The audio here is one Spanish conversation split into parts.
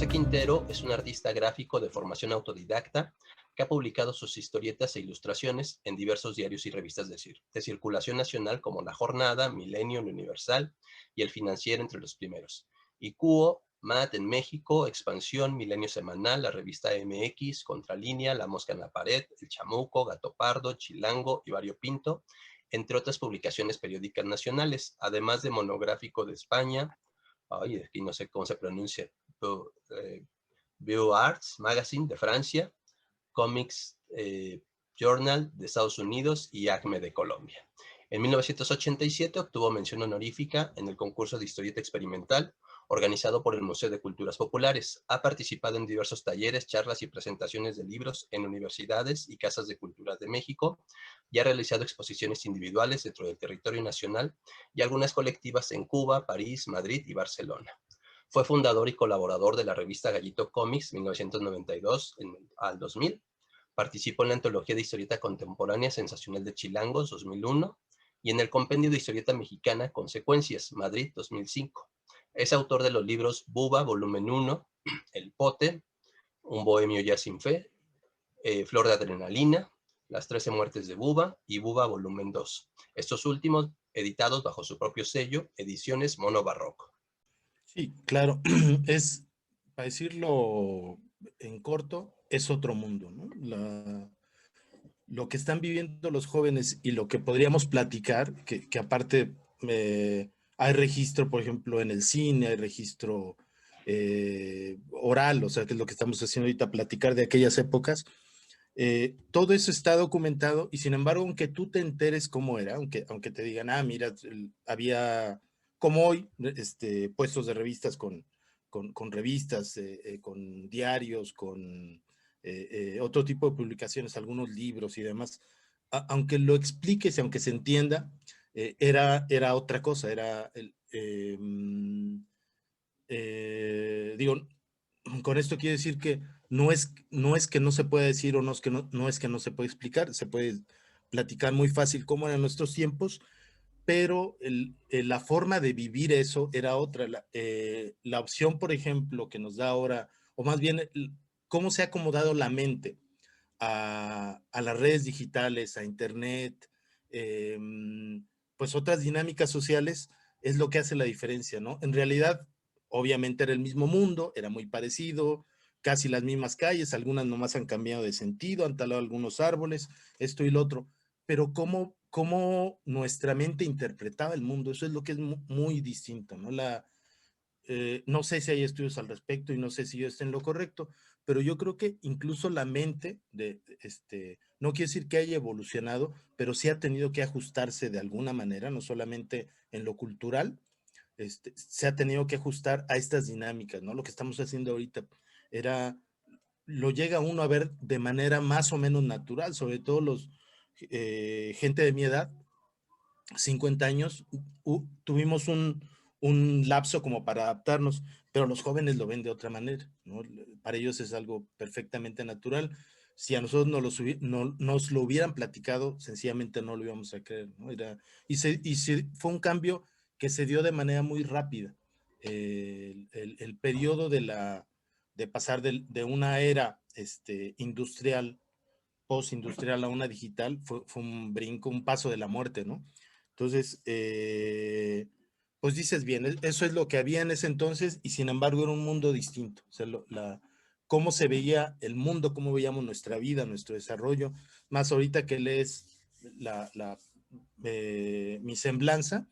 José Quintero es un artista gráfico de formación autodidacta que ha publicado sus historietas e ilustraciones en diversos diarios y revistas de circulación nacional como La Jornada, Milenio, El Universal y El Financiero, entre los primeros. Y Cuo, MAT en México, Expansión, Milenio Semanal, la revista MX, Contralínea, La Mosca en la Pared, El Chamuco, Gato Pardo, Chilango y Variopinto, entre otras publicaciones periódicas nacionales, además de monográfico de España, aquí no sé cómo se pronuncia, Bio Arts Magazine de Francia, Comics Journal de Estados Unidos y ACME de Colombia. En 1987 obtuvo mención honorífica en el concurso de historieta experimental organizado por el Museo de Culturas Populares. Ha participado en diversos talleres, charlas y presentaciones de libros en universidades y casas de cultura de México y ha realizado exposiciones individuales dentro del territorio nacional y algunas colectivas en Cuba, París, Madrid y Barcelona. Fue fundador y colaborador de la revista Gallito Comics 1992 al 2000. Participó en la antología de historieta contemporánea Sensacional de Chilangos 2001 y en el compendio de historieta mexicana Consecuencias, Madrid 2005. Es autor de los libros Buba, volumen 1, El Pote, Un bohemio ya sin fe, Flor de Adrenalina, Las 13 muertes de Buba y Buba, volumen 2. Estos últimos editados bajo su propio sello, Ediciones Mono Barroco. Sí, claro. Es, para decirlo en corto, es otro mundo, ¿no? Lo que están viviendo los jóvenes y lo que podríamos platicar, que aparte hay registro, por ejemplo, en el cine, hay registro oral, o sea, que es lo que estamos haciendo ahorita, platicar de aquellas épocas. Todo eso está documentado y sin embargo, aunque tú te enteres cómo era, aunque te digan, mira, había, como hoy, puestos de revistas con revistas, con diarios, con otro tipo de publicaciones, algunos libros y demás, aunque lo expliques y aunque se entienda, era otra cosa, digo, con esto quiero decir que no es que no se pueda decir o no es que no se puede explicar, se puede platicar muy fácil cómo eran nuestros tiempos, pero la forma de vivir eso era otra. La opción, por ejemplo, que nos da ahora, o más bien, cómo se ha acomodado la mente a las redes digitales, a Internet, eh, pues otras dinámicas sociales, es lo que hace la diferencia, ¿no? En realidad, obviamente era el mismo mundo, era muy parecido, casi las mismas calles, algunas nomás han cambiado de sentido, han talado algunos árboles, esto y lo otro, pero cómo nuestra mente interpretaba el mundo, eso es lo que es muy distinto, ¿no? No sé si hay estudios al respecto y no sé si yo esté en lo correcto, pero yo creo que incluso la mente no quiere decir que haya evolucionado, pero sí ha tenido que ajustarse de alguna manera, no solamente en lo cultural, se ha tenido que ajustar a estas dinámicas, ¿no? Lo que estamos haciendo ahorita lo llega uno a ver de manera más o menos natural, sobre todo gente de mi edad, 50 años, tuvimos un lapso como para adaptarnos, pero los jóvenes lo ven de otra manera, ¿no? Para ellos es algo perfectamente natural. Si a nosotros nos lo hubieran platicado, sencillamente no lo íbamos a creer, ¿no? Fue un cambio que se dio de manera muy rápida. El periodo de pasar de una era industrial, postindustrial a una digital, fue un brinco, un paso de la muerte, ¿no? Entonces, pues dices bien, eso es lo que había en ese entonces y sin embargo era un mundo distinto. O sea, cómo se veía el mundo, cómo veíamos nuestra vida, nuestro desarrollo, más ahorita que lees mi semblanza,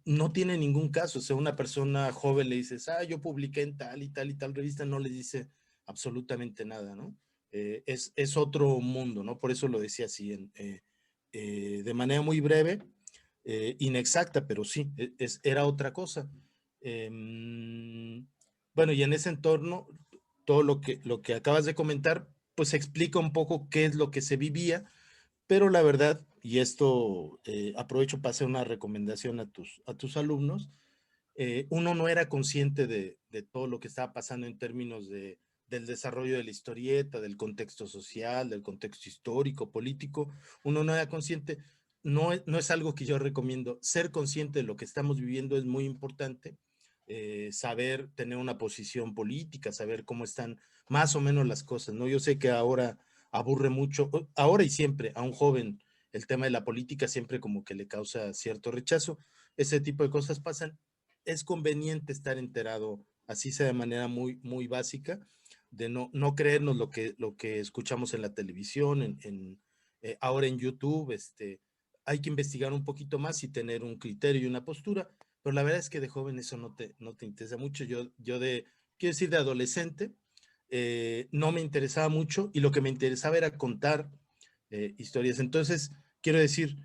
no tiene ningún caso. O sea, una persona joven le dices, yo publiqué en tal y tal y tal revista, no le dice absolutamente nada, ¿no? Es otro mundo, ¿no? Por eso lo decía así, de manera muy breve, inexacta, pero sí, era otra cosa. Bueno, y en ese entorno, todo lo que acabas de comentar, pues explica un poco qué es lo que se vivía, pero la verdad, y esto aprovecho para hacer una recomendación a tus alumnos, uno no era consciente de todo lo que estaba pasando en términos del desarrollo de la historieta, del contexto social, del contexto histórico, político. Uno no era consciente, no es algo que yo recomiendo. Ser consciente de lo que estamos viviendo es muy importante, saber tener una posición política, saber cómo están más o menos las cosas, ¿no? Yo sé que ahora aburre mucho, ahora y siempre, a un joven el tema de la política siempre como que le causa cierto rechazo. Ese tipo de cosas pasan. Es conveniente estar enterado, así sea de manera muy, muy básica, de no creernos lo que escuchamos en la televisión, ahora en YouTube, hay que investigar un poquito más y tener un criterio y una postura, pero la verdad es que de joven eso no te interesa mucho. Quiero decir, de adolescente, no me interesaba mucho y lo que me interesaba era contar historias. Entonces, quiero decir,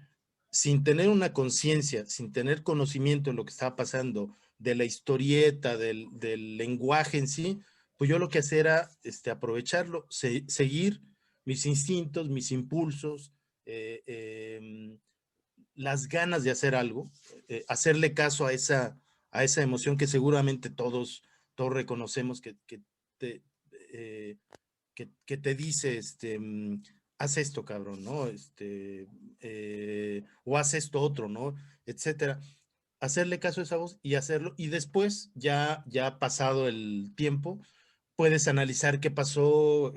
sin tener una conciencia, sin tener conocimiento de lo que estaba pasando, de la historieta, del lenguaje en sí, pues yo lo que hacía era aprovecharlo, seguir mis instintos, mis impulsos, eh, eh, las ganas de hacer algo, hacerle caso a esa emoción que seguramente todos reconocemos te, eh, que te dice, haz esto, cabrón, ¿no? O haz esto otro, ¿no? Etcétera. Hacerle caso a esa voz y hacerlo, y después, ya pasado el tiempo, puedes analizar qué pasó,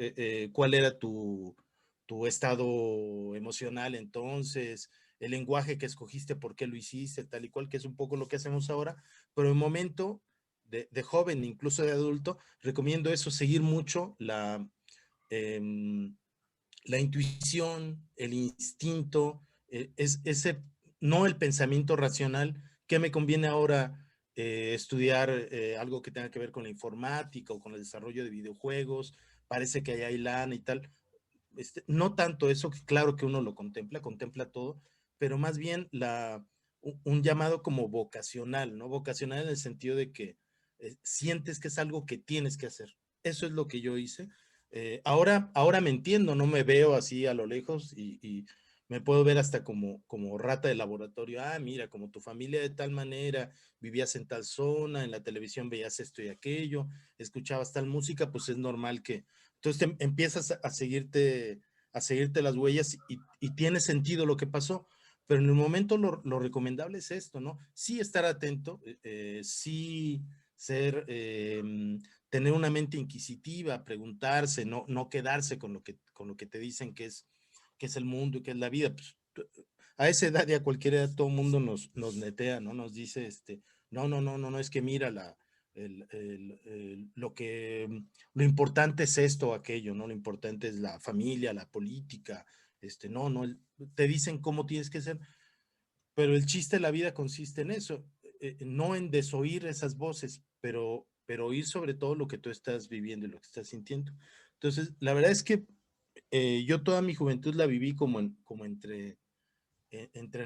cuál era tu estado emocional entonces, el lenguaje que escogiste, por qué lo hiciste, tal y cual, que es un poco lo que hacemos ahora, pero en momento de joven, incluso de adulto, recomiendo eso, seguir mucho eh, la intuición, el instinto, ese, no el pensamiento racional, que me conviene ahora estudiar algo que tenga que ver con la informática o con el desarrollo de videojuegos, parece que hay lana y tal. No tanto eso, que claro que uno lo contempla todo, pero más bien un llamado como vocacional, ¿no? Vocacional en el sentido de que sientes que es algo que tienes que hacer. Eso es lo que yo hice. Ahora me entiendo, no me veo así a lo lejos y me puedo ver hasta como rata de laboratorio. Ah, mira, como tu familia de tal manera, vivías en tal zona, en la televisión veías esto y aquello, escuchabas tal música, pues es normal que, entonces empiezas a seguirte las huellas y tiene sentido lo que pasó. Pero en el momento lo recomendable es esto, ¿no? Sí estar atento, sí ser, tener una mente inquisitiva, preguntarse, no quedarse con lo que te dicen que es el mundo y que es la vida. Pues, a esa edad y a cualquier edad todo el mundo nos netea, ¿no? Nos dice, no, es que mira lo importante es esto o aquello, ¿no? Lo importante es la familia, la política, no, te dicen cómo tienes que ser, pero el chiste de la vida consiste en eso, no en desoír esas voces, pero oír sobre todo lo que tú estás viviendo y lo que estás sintiendo. Entonces, la verdad es que yo toda mi juventud la viví como entre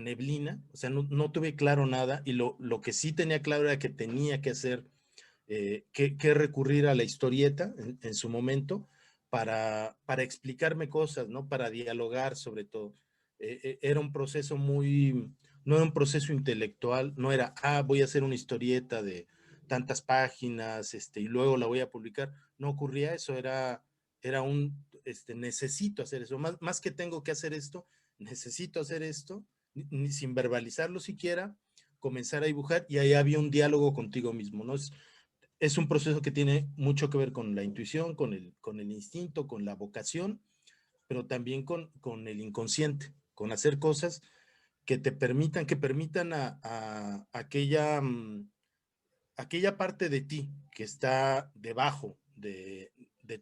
neblina, o sea, no tuve claro nada y lo que sí tenía claro era que tenía que hacer que recurrir a la historieta en su momento para explicarme cosas, ¿no? Para dialogar sobre todo. Era un proceso no era un proceso intelectual, no era, voy a hacer una historieta de tantas páginas, y luego la voy a publicar. No ocurría eso, necesito hacer eso, más que tengo que hacer esto, necesito hacer esto, sin verbalizarlo siquiera, comenzar a dibujar y ahí había un diálogo contigo mismo, ¿no? Es un proceso que tiene mucho que ver con la intuición, con el instinto, con la vocación, pero también con el inconsciente, con hacer cosas que permitan a aquella parte de ti que está debajo de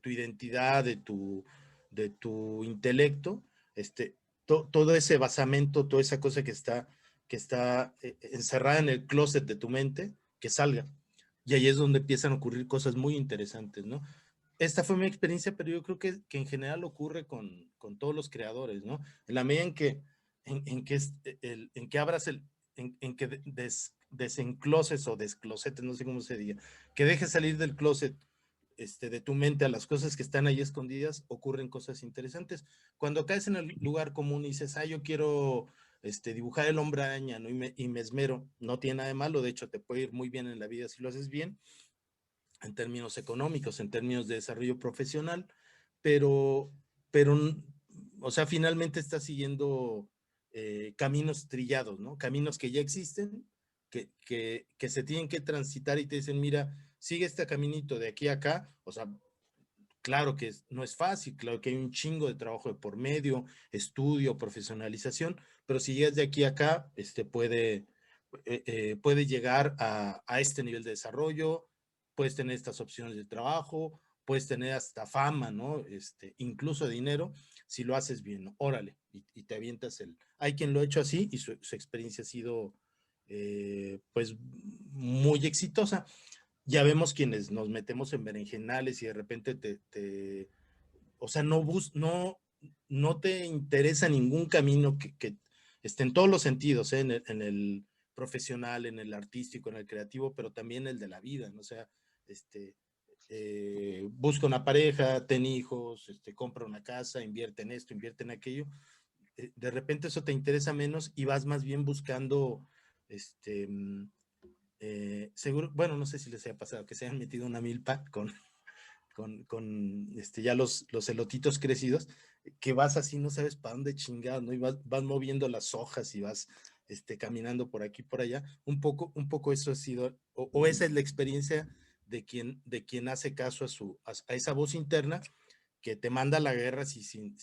tu identidad, de tu intelecto, todo ese basamento, toda esa cosa que está encerrada en el closet de tu mente, que salga. Y ahí es donde empiezan a ocurrir cosas muy interesantes, ¿no? Esta fue mi experiencia, pero yo creo que en general ocurre con todos los creadores, ¿no? En la medida en que abras en que desencloses o desclosetes, no sé cómo se diga, que dejes salir del closet de tu mente a las cosas que están ahí escondidas, ocurren cosas interesantes. Cuando caes en el lugar común y dices, yo quiero dibujar el hombre araña, ¿no? Y me esmero, no tiene nada de malo, de hecho te puede ir muy bien en la vida si lo haces bien, en términos económicos, en términos de desarrollo profesional, pero, pero o sea, finalmente estás siguiendo caminos trillados, ¿no? Caminos que ya existen, que se tienen que transitar y te dicen, mira, sigue este caminito de aquí a acá, o sea, claro que no es fácil, claro que hay un chingo de trabajo de por medio, estudio, profesionalización, pero si llegas de aquí a acá, puede llegar a este nivel de desarrollo, puedes tener estas opciones de trabajo, puedes tener hasta fama, ¿no? Incluso dinero, si lo haces bien, ¿no? Órale, y te avientas el... Hay quien lo ha hecho así y su experiencia ha sido, pues, muy exitosa. Ya vemos quienes nos metemos en berenjenales y de repente o sea, no te interesa ningún camino que esté en todos los sentidos, ¿eh? En el profesional, en el artístico, en el creativo, pero también el de la vida, ¿no? O sea, busca una pareja, ten hijos, compra una casa, invierte en esto, invierte en aquello. De repente eso te interesa menos y vas más bien buscando, seguro, bueno, no sé si les haya pasado que se hayan metido una milpa con ya los elotitos crecidos, que vas así, no sabes para dónde chingado, ¿no? Y vas moviendo las hojas y vas caminando por aquí, por allá. Un poco eso ha sido, o esa es la experiencia de quien hace caso a esa voz interna que te manda a la guerra así sin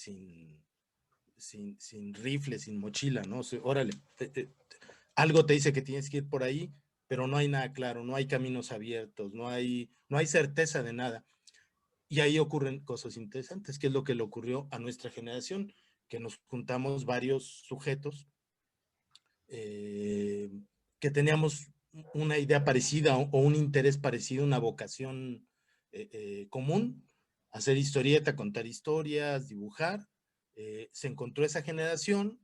rifle, sin mochila, ¿no? O sea, órale, algo te dice que tienes que ir por ahí, pero no hay nada claro, no hay caminos abiertos, no hay certeza de nada. Y ahí ocurren cosas interesantes, que es lo que le ocurrió a nuestra generación, que nos juntamos varios sujetos que teníamos una idea parecida o un interés parecido, una vocación común, hacer historieta, contar historias, dibujar. Se encontró esa generación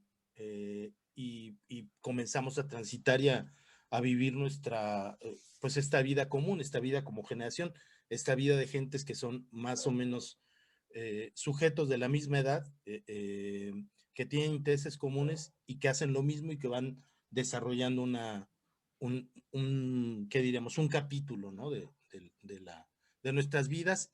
y comenzamos a transitar y a vivir pues esta vida común, esta vida como generación, esta vida de gentes que son más o menos sujetos de la misma edad, que tienen intereses comunes y que hacen lo mismo y que van desarrollando ¿qué diríamos? Un capítulo, ¿no? De nuestras vidas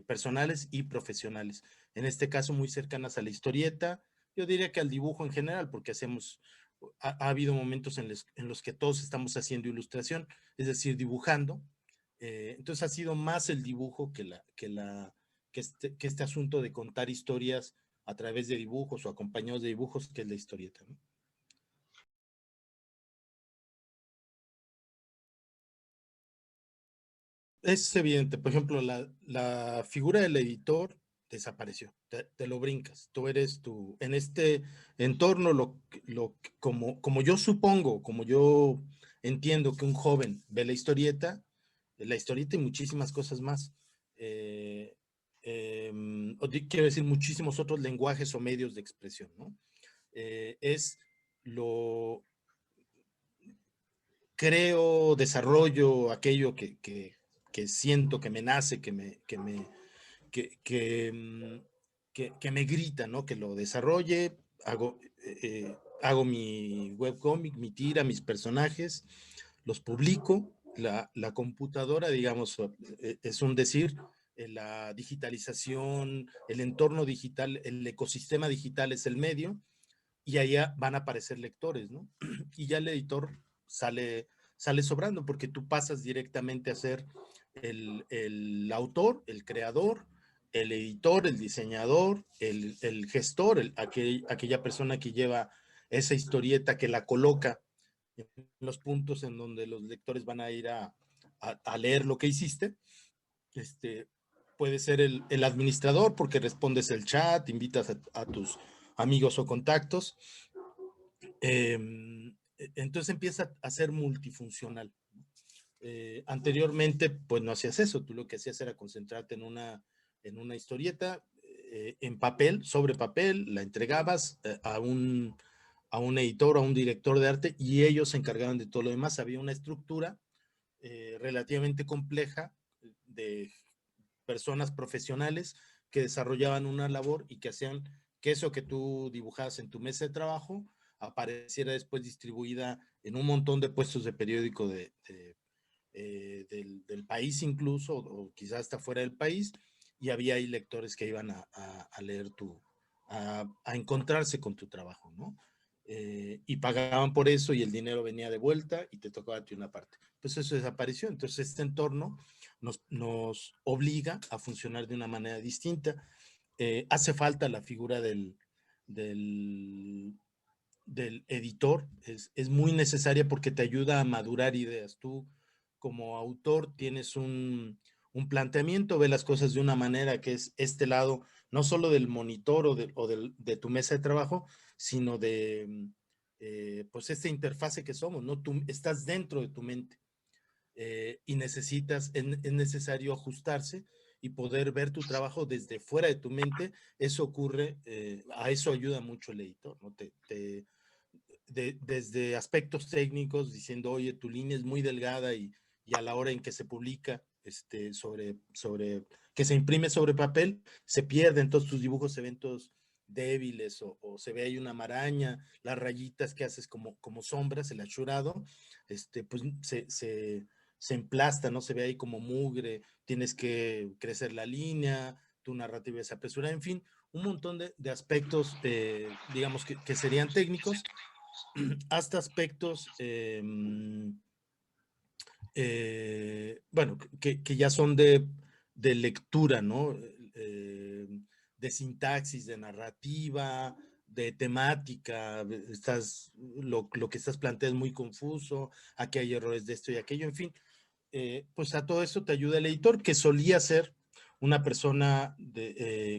personales y profesionales. En este caso, muy cercanas a la historieta, yo diría que al dibujo en general, porque ha habido momentos en los que todos estamos haciendo ilustración, es decir, dibujando. Entonces ha sido más el dibujo que este asunto de contar historias a través de dibujos o acompañados de dibujos, que es la historieta, ¿no? Es evidente, por ejemplo, la figura del editor desapareció, te lo brincas, tú eres tú, en este entorno, como yo supongo, como yo entiendo que un joven ve la historieta y muchísimas cosas más, quiero decir, muchísimos otros lenguajes o medios de expresión, ¿no? Es lo creo, desarrollo aquello que siento, que me nace, que me grita, ¿no? Que lo desarrolle, hago mi webcomic, mi tira, mis personajes, los publico. La computadora, digamos, es un decir, la digitalización, el entorno digital, el ecosistema digital es el medio, y allá van a aparecer lectores, ¿no? Y ya el editor sale sobrando, porque tú pasas directamente a ser el autor, el creador, el editor, el diseñador, el gestor, aquella persona que lleva esa historieta, que la coloca en los puntos en donde los lectores van a ir a leer lo que hiciste. Puede ser el administrador, porque respondes el chat, invitas a tus amigos o contactos. Entonces empieza a ser multifuncional. Anteriormente, pues no hacías eso, tú lo que hacías era concentrarte en una historieta, en papel, sobre papel, la entregabas a un editor, a un director de arte, y ellos se encargaban de todo lo demás. Había una estructura relativamente compleja de personas profesionales que desarrollaban una labor y que hacían que eso que tú dibujabas en tu mesa de trabajo apareciera después distribuida en un montón de puestos de periódico del país incluso, o quizás hasta fuera del país, y había ahí lectores que iban a leer a encontrarse con tu trabajo, ¿no? y pagaban por eso y el dinero venía de vuelta y te tocaba a ti una parte. Pues eso desapareció. Entonces este entorno nos obliga a funcionar de una manera distinta. Hace falta la figura del, del editor, es muy necesaria porque te ayuda a madurar ideas. Tú como autor tienes un planteamiento, ve las cosas de una manera que es este lado, no solo del monitor de tu mesa de trabajo, sino de pues esta interfase que somos, ¿no? Tú estás dentro de tu mente y es necesario ajustarse y poder ver tu trabajo desde fuera de tu mente. Eso ocurre, a eso ayuda mucho el editor, ¿no? Desde aspectos técnicos, diciendo, oye, tu línea es muy delgada y a la hora en que se publica, que se imprime sobre papel, se pierde, entonces tus dibujos se ven todos débiles o se ve ahí una maraña, las rayitas que haces como sombras, el achurado, pues se emplasta, ¿no? Se ve ahí como mugre, tienes que crecer la línea, tu narrativa es apresurada, en fin, un montón de aspectos, digamos, que serían técnicos, hasta aspectos, bueno, que ya son de lectura, ¿no? De sintaxis, de narrativa, de temática, lo que estás planteando es muy confuso, aquí hay errores de esto y aquello, en fin, pues a todo esto te ayuda el editor, que solía ser una persona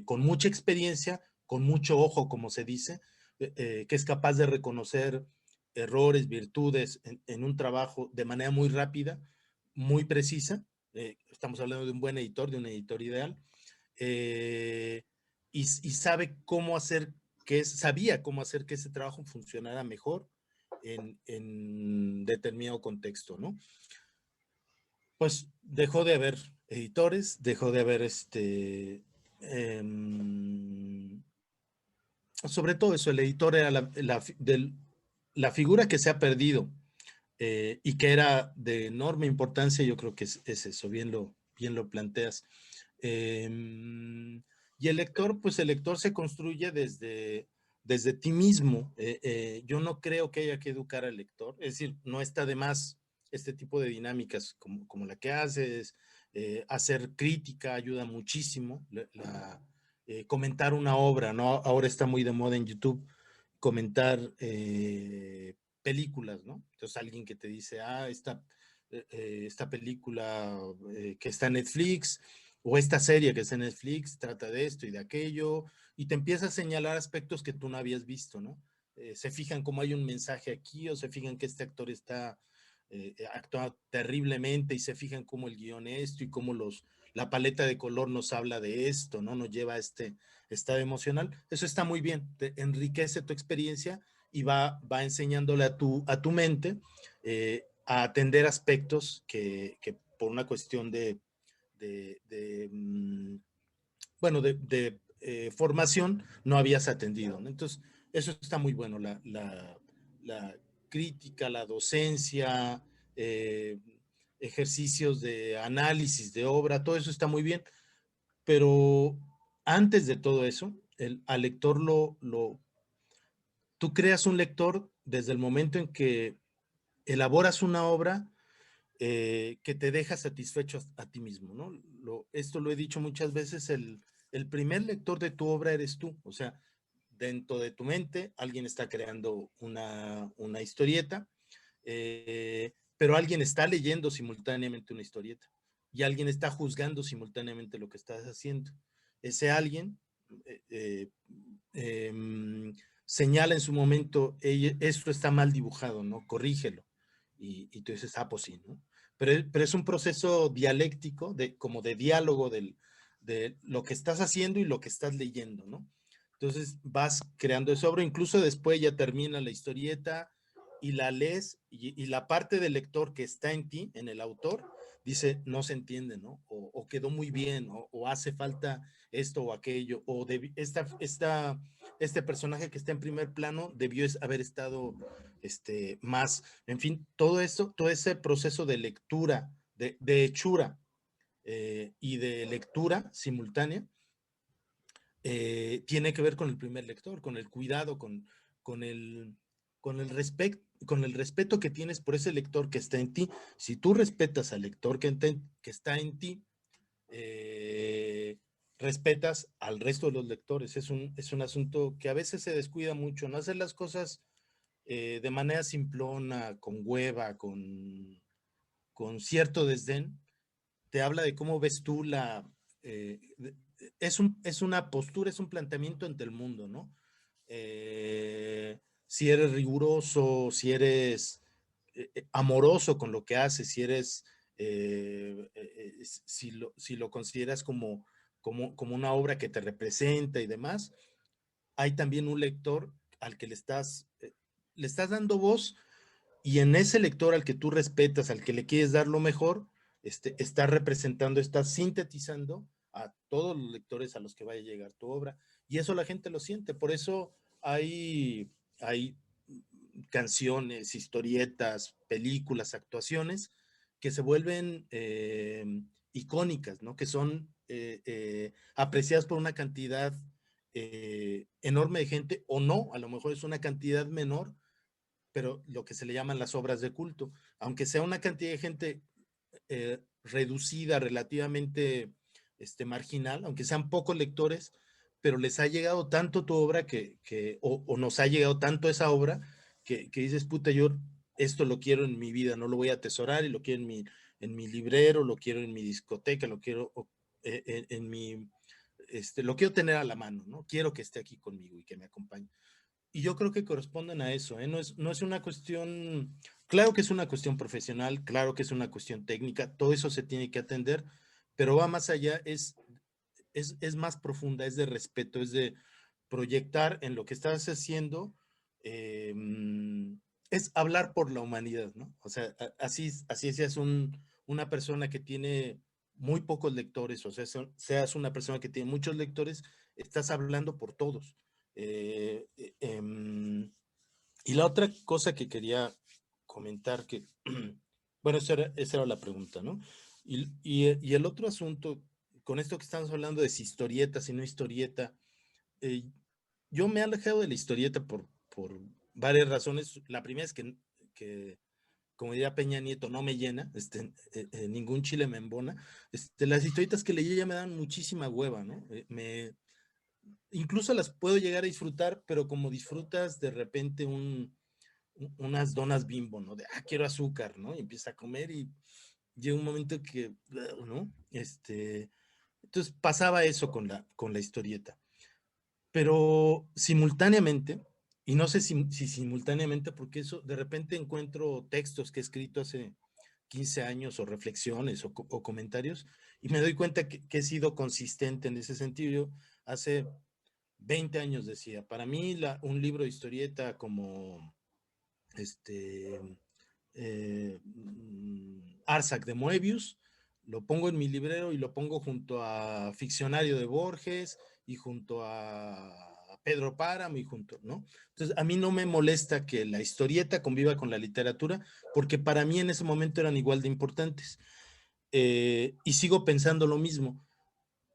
con mucha experiencia, con mucho ojo, como se dice, que es capaz de reconocer errores, virtudes en un trabajo de manera muy rápida, muy precisa. Estamos hablando de un buen editor, de un editor ideal, eh, y sabe cómo hacer sabía cómo hacer que ese trabajo funcionara mejor en determinado contexto, ¿no? Pues dejó de haber editores, dejó de haber eh, sobre todo eso, el editor era la figura que se ha perdido y que era de enorme importancia. Yo creo que es eso, bien lo planteas. Eh, y el lector, pues el lector se construye desde ti mismo. Yo no creo que haya que educar al lector, es decir, no está de más este tipo de dinámicas como la que haces, hacer crítica ayuda muchísimo, comentar una obra, ¿no? Ahora está muy de moda en YouTube comentar películas, ¿no? Entonces alguien que te dice, esta película que está en Netflix o esta serie que está en Netflix trata de esto y de aquello, y te empieza a señalar aspectos que tú no habías visto, ¿no? Se fijan cómo hay un mensaje aquí o se fijan que este actor está actuado terriblemente y se fijan cómo el guión esto y cómo la paleta de color nos habla de esto, ¿no? Nos lleva a este estado emocional. Eso está muy bien, te enriquece tu experiencia y va enseñándole a tu mente a atender aspectos que por una cuestión de bueno, formación no habías atendido, ¿no? Entonces, eso está muy bueno, la crítica, la docencia, eh, ejercicios de análisis de obra, todo eso está muy bien, pero antes de todo eso, al lector tú creas un lector desde el momento en que elaboras una obra que te deja satisfecho a ti mismo, ¿no? Esto lo he dicho muchas veces, el primer lector de tu obra eres tú, o sea, dentro de tu mente alguien está creando una historieta, pero alguien está leyendo simultáneamente una historieta y alguien está juzgando simultáneamente lo que estás haciendo. Ese alguien eh, eh, eh, señala en su momento, esto está mal dibujado, ¿no? Corrígelo. Y tú dices, pues sí, ¿no? Pero es un proceso dialéctico, como de diálogo de lo que estás haciendo y lo que estás leyendo, ¿no? Entonces vas creando esa obra, incluso después ya termina la historieta y la lees y la parte del lector que está en ti, en el autor, dice, no se entiende, ¿no? O quedó muy bien, o hace falta esto o aquello, o este personaje que está en primer plano debió haber estado más, en fin, todo esto, todo ese proceso de lectura, de hechura y de lectura simultánea, tiene que ver con el primer lector, con el cuidado, con el con el respeto que tienes por ese lector que está en ti. Si tú respetas al lector que está en ti, respetas al resto de los lectores. Es un asunto que a veces se descuida mucho, no hacer las cosas de manera simplona, con hueva, con cierto desdén, te habla de cómo ves tú es una postura, es un planteamiento ante el mundo, ¿no? Si eres riguroso, si eres amoroso con lo que haces, si eres, si lo consideras como una obra que te representa y demás, hay también un lector al que le estás dando voz, y en ese lector al que tú respetas, al que le quieres dar lo mejor, estás representando, estás sintetizando a todos los lectores a los que vaya a llegar tu obra. Y eso la gente lo siente. Por eso hay canciones, historietas, películas, actuaciones que se vuelven icónicas, ¿no? Que son apreciadas por una cantidad enorme de gente, o no, a lo mejor es una cantidad menor, pero lo que se le llaman las obras de culto, aunque sea una cantidad de gente reducida, relativamente marginal, aunque sean pocos lectores, pero les ha llegado tanto tu obra o nos ha llegado tanto esa obra que dices, puta, yo esto lo quiero en mi vida, no lo voy a atesorar y lo quiero en mi librero, lo quiero en mi discoteca, lo quiero en mi, lo quiero tener a la mano, ¿no? Quiero que esté aquí conmigo y que me acompañe. Y yo creo que corresponden a eso, ¿eh? No es una cuestión, claro que es una cuestión profesional, claro que es una cuestión técnica, todo eso se tiene que atender, pero va más allá, es más profunda, es de respeto, es de proyectar en lo que estás haciendo, eh, es hablar por la humanidad, ¿no? O sea, así seas una persona que tiene muy pocos lectores, o sea, seas una persona que tiene muchos lectores, estás hablando por todos. Eh, eh, em, y la otra cosa que quería comentar, bueno, esa era la pregunta, ¿no? Y el otro asunto, con esto que estamos hablando de si historieta, si no historieta, eh, yo me he alejado de la historieta por varias razones. La primera es que, como diría Peña Nieto, no me llena, ningún chile me embona. Las historietas que leí ya me dan muchísima hueva, ¿no? Incluso las puedo llegar a disfrutar, pero como disfrutas de repente unas donas Bimbo, ¿no? Quiero azúcar, ¿no? Y empieza a comer y llega un momento que, ¿no? Entonces pasaba eso con la historieta. Pero simultáneamente, y no sé si simultáneamente, porque eso de repente encuentro textos que he escrito hace 15 años o reflexiones o comentarios y me doy cuenta que he sido consistente en ese sentido. Yo hace 20 años decía, para mí un libro de historieta como este Arsac de Moebius, lo pongo en mi librero y lo pongo junto a Ficcionario de Borges y junto a Pedro Páramo y junto, ¿no? Entonces, a mí no me molesta que la historieta conviva con la literatura, porque para mí en ese momento eran igual de importantes. Y sigo pensando lo mismo.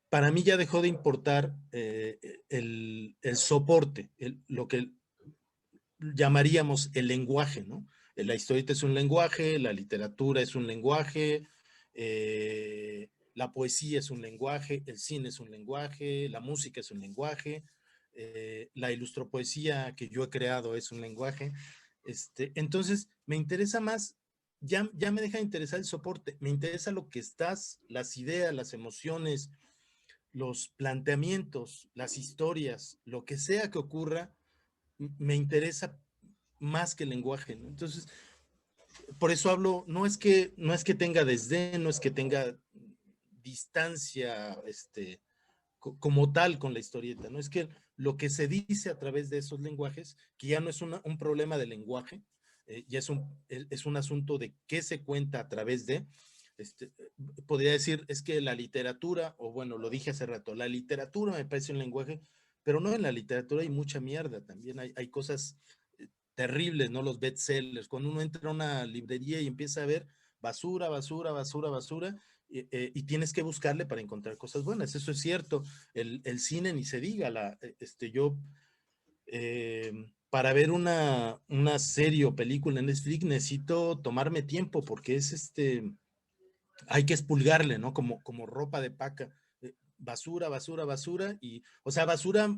Para mí ya dejó de importar el soporte, lo que llamaríamos el lenguaje, ¿no? La historieta es un lenguaje, la literatura es un lenguaje, la poesía es un lenguaje, el cine es un lenguaje, la música es un lenguaje, la ilustropoesía que yo he creado es un lenguaje. Entonces, me interesa más, ya me deja de interesar el soporte, me interesa lo que estás, las ideas, las emociones, los planteamientos, las historias, lo que sea que ocurra, me interesa más que el lenguaje, ¿no? Entonces, por eso hablo, no es que tenga desdén, no es que tenga distancia, como tal con la historieta, ¿no? Es que lo que se dice a través de esos lenguajes, que ya no es un problema de lenguaje, ya es un asunto de qué se cuenta a través de, este, podría decir, es que la literatura, o bueno, lo dije hace rato, la literatura me parece un lenguaje, pero no, en la literatura hay mucha mierda, también hay cosas terribles, ¿no? Los bestsellers, cuando uno entra a una librería y empieza a ver basura, basura, basura, basura, y tienes que buscarle para encontrar cosas buenas, eso es cierto. El cine ni se diga, yo para ver una serie o película en Netflix necesito tomarme tiempo porque hay que expulgarle, ¿no? Como ropa de paca. Basura, basura, basura, y, o sea, basura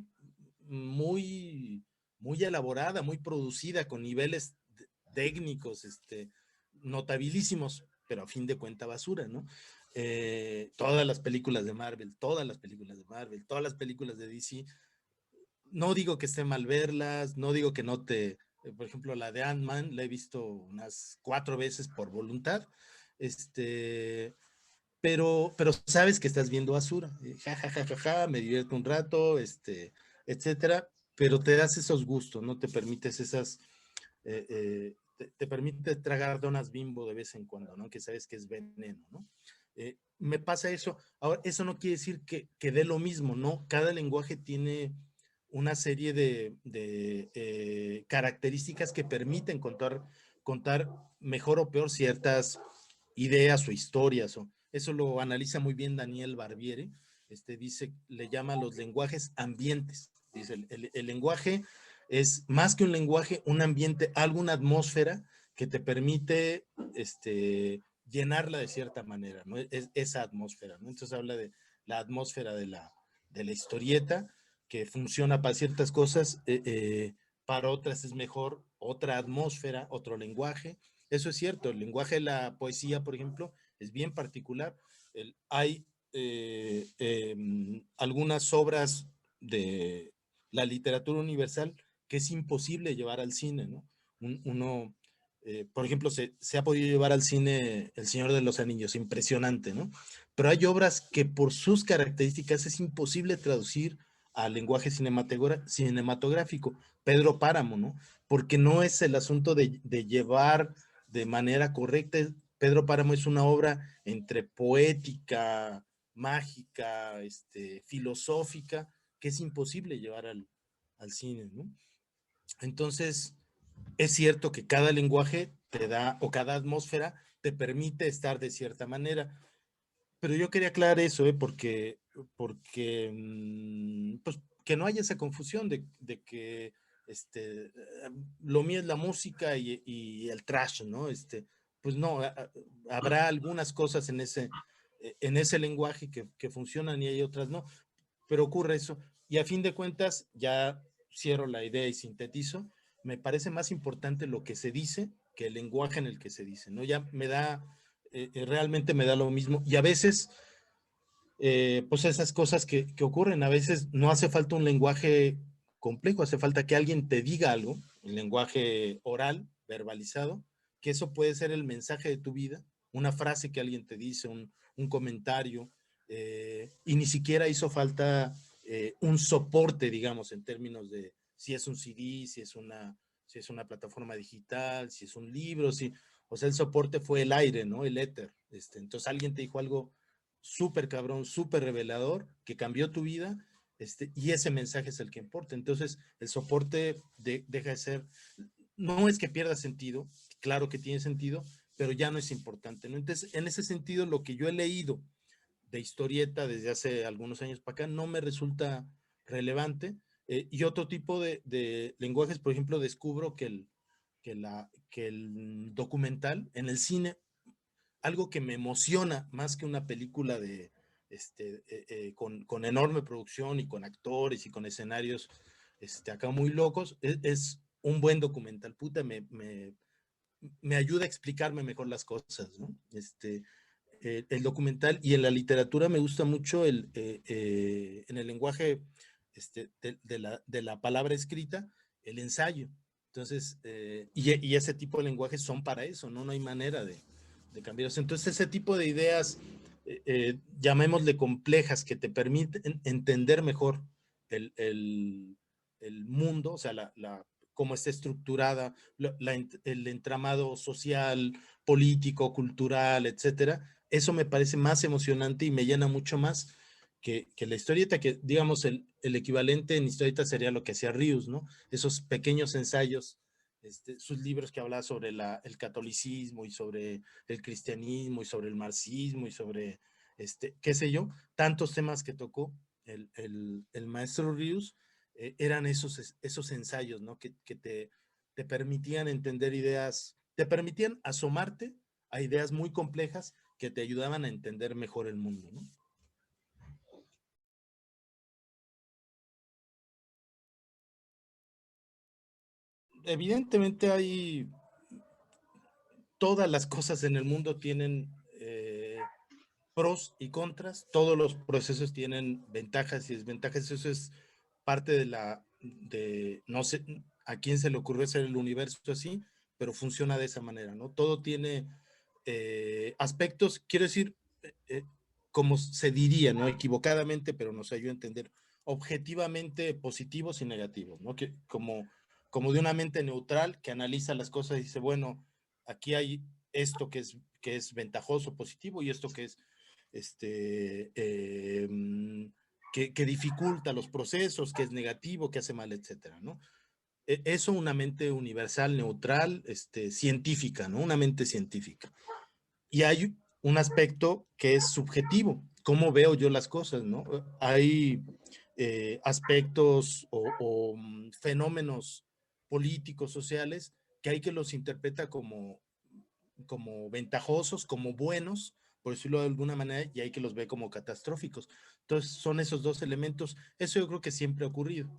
muy, muy elaborada, muy producida, con niveles técnicos, notabilísimos, pero a fin de cuentas basura, ¿no? Todas las películas de Marvel, todas las películas de Marvel, todas las películas de DC, no digo que esté mal verlas, no digo que no te, por ejemplo, la de Ant-Man la he visto unas 4 veces por voluntad, pero sabes que estás viendo basura, ja, ja, ja, ja, ja, me divierto un rato, etcétera, pero te das esos gustos, no te permites te permite tragar donas Bimbo de vez en cuando, ¿no? Que sabes que es veneno, ¿no? Me pasa eso. Ahora, eso no quiere decir que dé lo mismo, ¿no? Cada lenguaje tiene una serie de características que permiten contar mejor o peor ciertas ideas o historias. Eso lo analiza muy bien Daniel Barbieri. Dice, le llama los lenguajes ambientes. Dice, el lenguaje es más que un lenguaje, un ambiente, alguna atmósfera que te permite llenarla de cierta manera, ¿no? Esa atmósfera, ¿no? Entonces habla de la atmósfera de la historieta, que funciona para ciertas cosas, para otras es mejor otra atmósfera, otro lenguaje. Eso es cierto, el lenguaje de la poesía, por ejemplo, es bien particular. Hay algunas obras de la literatura universal que es imposible llevar al cine, ¿no? Uno, por ejemplo, se ha podido llevar al cine El Señor de los Anillos, impresionante, ¿no? Pero hay obras que por sus características es imposible traducir al lenguaje cinematográfico. Pedro Páramo, ¿no? Porque no es el asunto de llevar de manera correcta. Pedro Páramo es una obra entre poética, mágica, filosófica, que es imposible llevar al cine, ¿no? Entonces, es cierto que cada lenguaje te da, o cada atmósfera te permite estar de cierta manera, pero yo quería aclarar eso, porque pues, que no haya esa confusión de que lo mío es la música y el trash, ¿no? Pues no, habrá algunas cosas en ese lenguaje que funcionan y hay otras no, pero ocurre eso. Y a fin de cuentas, ya cierro la idea y sintetizo, me parece más importante lo que se dice que el lenguaje en el que se dice, ¿no? Ya realmente me da lo mismo. Y a veces, pues esas cosas que ocurren, a veces no hace falta un lenguaje complejo, hace falta que alguien te diga algo, el lenguaje oral, verbalizado, que eso puede ser el mensaje de tu vida, una frase que alguien te dice, un comentario, y ni siquiera hizo falta un soporte, digamos, en términos de si es un CD, si es una plataforma digital, si es un libro, o sea, el soporte fue el aire, ¿no? El éter. Entonces alguien te dijo algo súper cabrón, súper revelador, que cambió tu vida, y ese mensaje es el que importa. Entonces, el soporte deja de ser, no es que pierda sentido, claro que tiene sentido, pero ya no es importante, ¿no? Entonces, en ese sentido, lo que yo he leído de historieta desde hace algunos años para acá no me resulta relevante. Y otro tipo de lenguajes, por ejemplo, descubro que el documental en el cine, algo que me emociona más que una película con enorme producción y con actores y con escenarios acá muy locos, es un buen documental. Puta, me ayuda a explicarme mejor las cosas, ¿no? El documental y en la literatura me gusta mucho en el lenguaje de la palabra escrita, el ensayo. Entonces, y ese tipo de lenguajes son para eso, ¿no? No hay manera de cambiarlos. Entonces, ese tipo de ideas, llamémosle complejas, que te permiten entender mejor el mundo, o sea, cómo está estructurada, el entramado social, político, cultural, etcétera. Eso me parece más emocionante y me llena mucho más que la historieta, que digamos el equivalente en historieta sería lo que hacía Rius, ¿no? Esos pequeños ensayos, sus libros que hablaba sobre el catolicismo y sobre el cristianismo y sobre el marxismo y sobre, qué sé yo, tantos temas que tocó el maestro Rius, eran esos ensayos, ¿no? Que te permitían entender ideas, te permitían asomarte a ideas muy complejas que te ayudaban a entender mejor el mundo, ¿no? Evidentemente hay, todas las cosas en el mundo tienen pros y contras, todos los procesos tienen ventajas y desventajas, eso es parte no sé a quién se le ocurrió hacer el universo así, pero funciona de esa manera, ¿no? Todo tiene aspectos, quiero decir, como se diría, ¿no? Equivocadamente, pero nos ayuda a entender, objetivamente positivos y negativos, ¿no? Como de una mente neutral que analiza las cosas y dice, bueno, aquí hay esto que es ventajoso, positivo, y esto que es este, que dificulta los procesos, que es negativo, que hace mal, etcétera, ¿no? Eso una mente universal, neutral, científica, ¿no? Una mente científica. Y hay un aspecto que es subjetivo, cómo veo yo las cosas, ¿no? Hay aspectos o fenómenos políticos, sociales, que hay que los interpreta como ventajosos, como buenos, por decirlo de alguna manera, y hay que los ve como catastróficos. Entonces, son esos dos elementos. Eso yo creo que siempre ha ocurrido.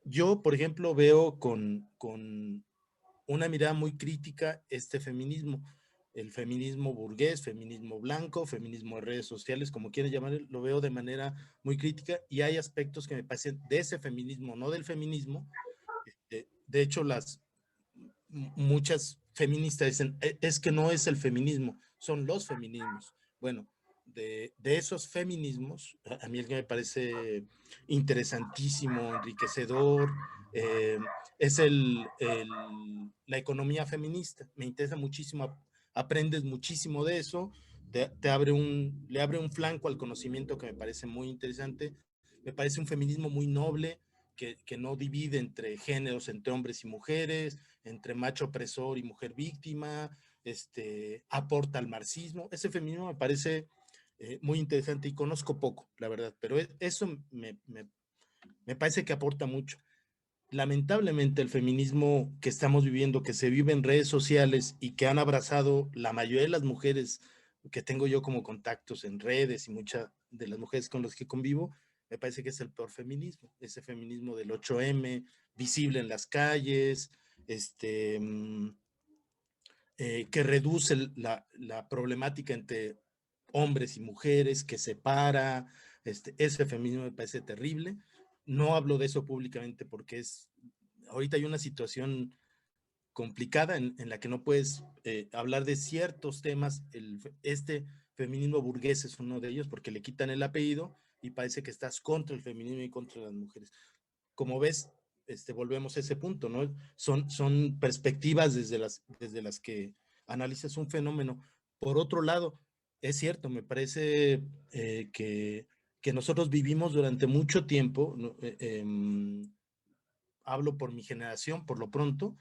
Yo, por ejemplo, veo con una mirada muy crítica este feminismo, el feminismo burgués, feminismo blanco, feminismo de redes sociales, como quieran llamarlo, lo veo de manera muy crítica y hay aspectos que me parecen de ese feminismo, no del feminismo. De hecho, muchas feministas dicen, es que no es el feminismo, son los feminismos. Bueno, de esos feminismos, a mí el que me parece interesantísimo, enriquecedor, es la economía feminista. Me interesa muchísimo, aprendes muchísimo de eso, le abre un flanco al conocimiento que me parece muy interesante. Me parece un feminismo muy noble, que no divide entre géneros, entre hombres y mujeres, entre macho opresor y mujer víctima, aporta al marxismo. Ese feminismo me parece muy interesante y conozco poco, la verdad, pero eso me parece que aporta mucho. Lamentablemente el feminismo que estamos viviendo, que se vive en redes sociales y que han abrazado la mayoría de las mujeres que tengo yo como contactos en redes y muchas de las mujeres con las que convivo, me parece que es el peor feminismo, ese feminismo del 8M, visible en las calles, que reduce la problemática entre hombres y mujeres, que separa, ese feminismo me parece terrible. No hablo de eso públicamente porque ahorita hay una situación complicada en la que no puedes hablar de ciertos temas. Este feminismo burgués es uno de ellos porque le quitan el apellido y parece que estás contra el feminismo y contra las mujeres. Como ves, volvemos a ese punto, ¿no? Son perspectivas desde las que analizas un fenómeno. Por otro lado, es cierto, me parece que nosotros vivimos durante mucho tiempo, ¿no? Hablo por mi generación, por lo pronto,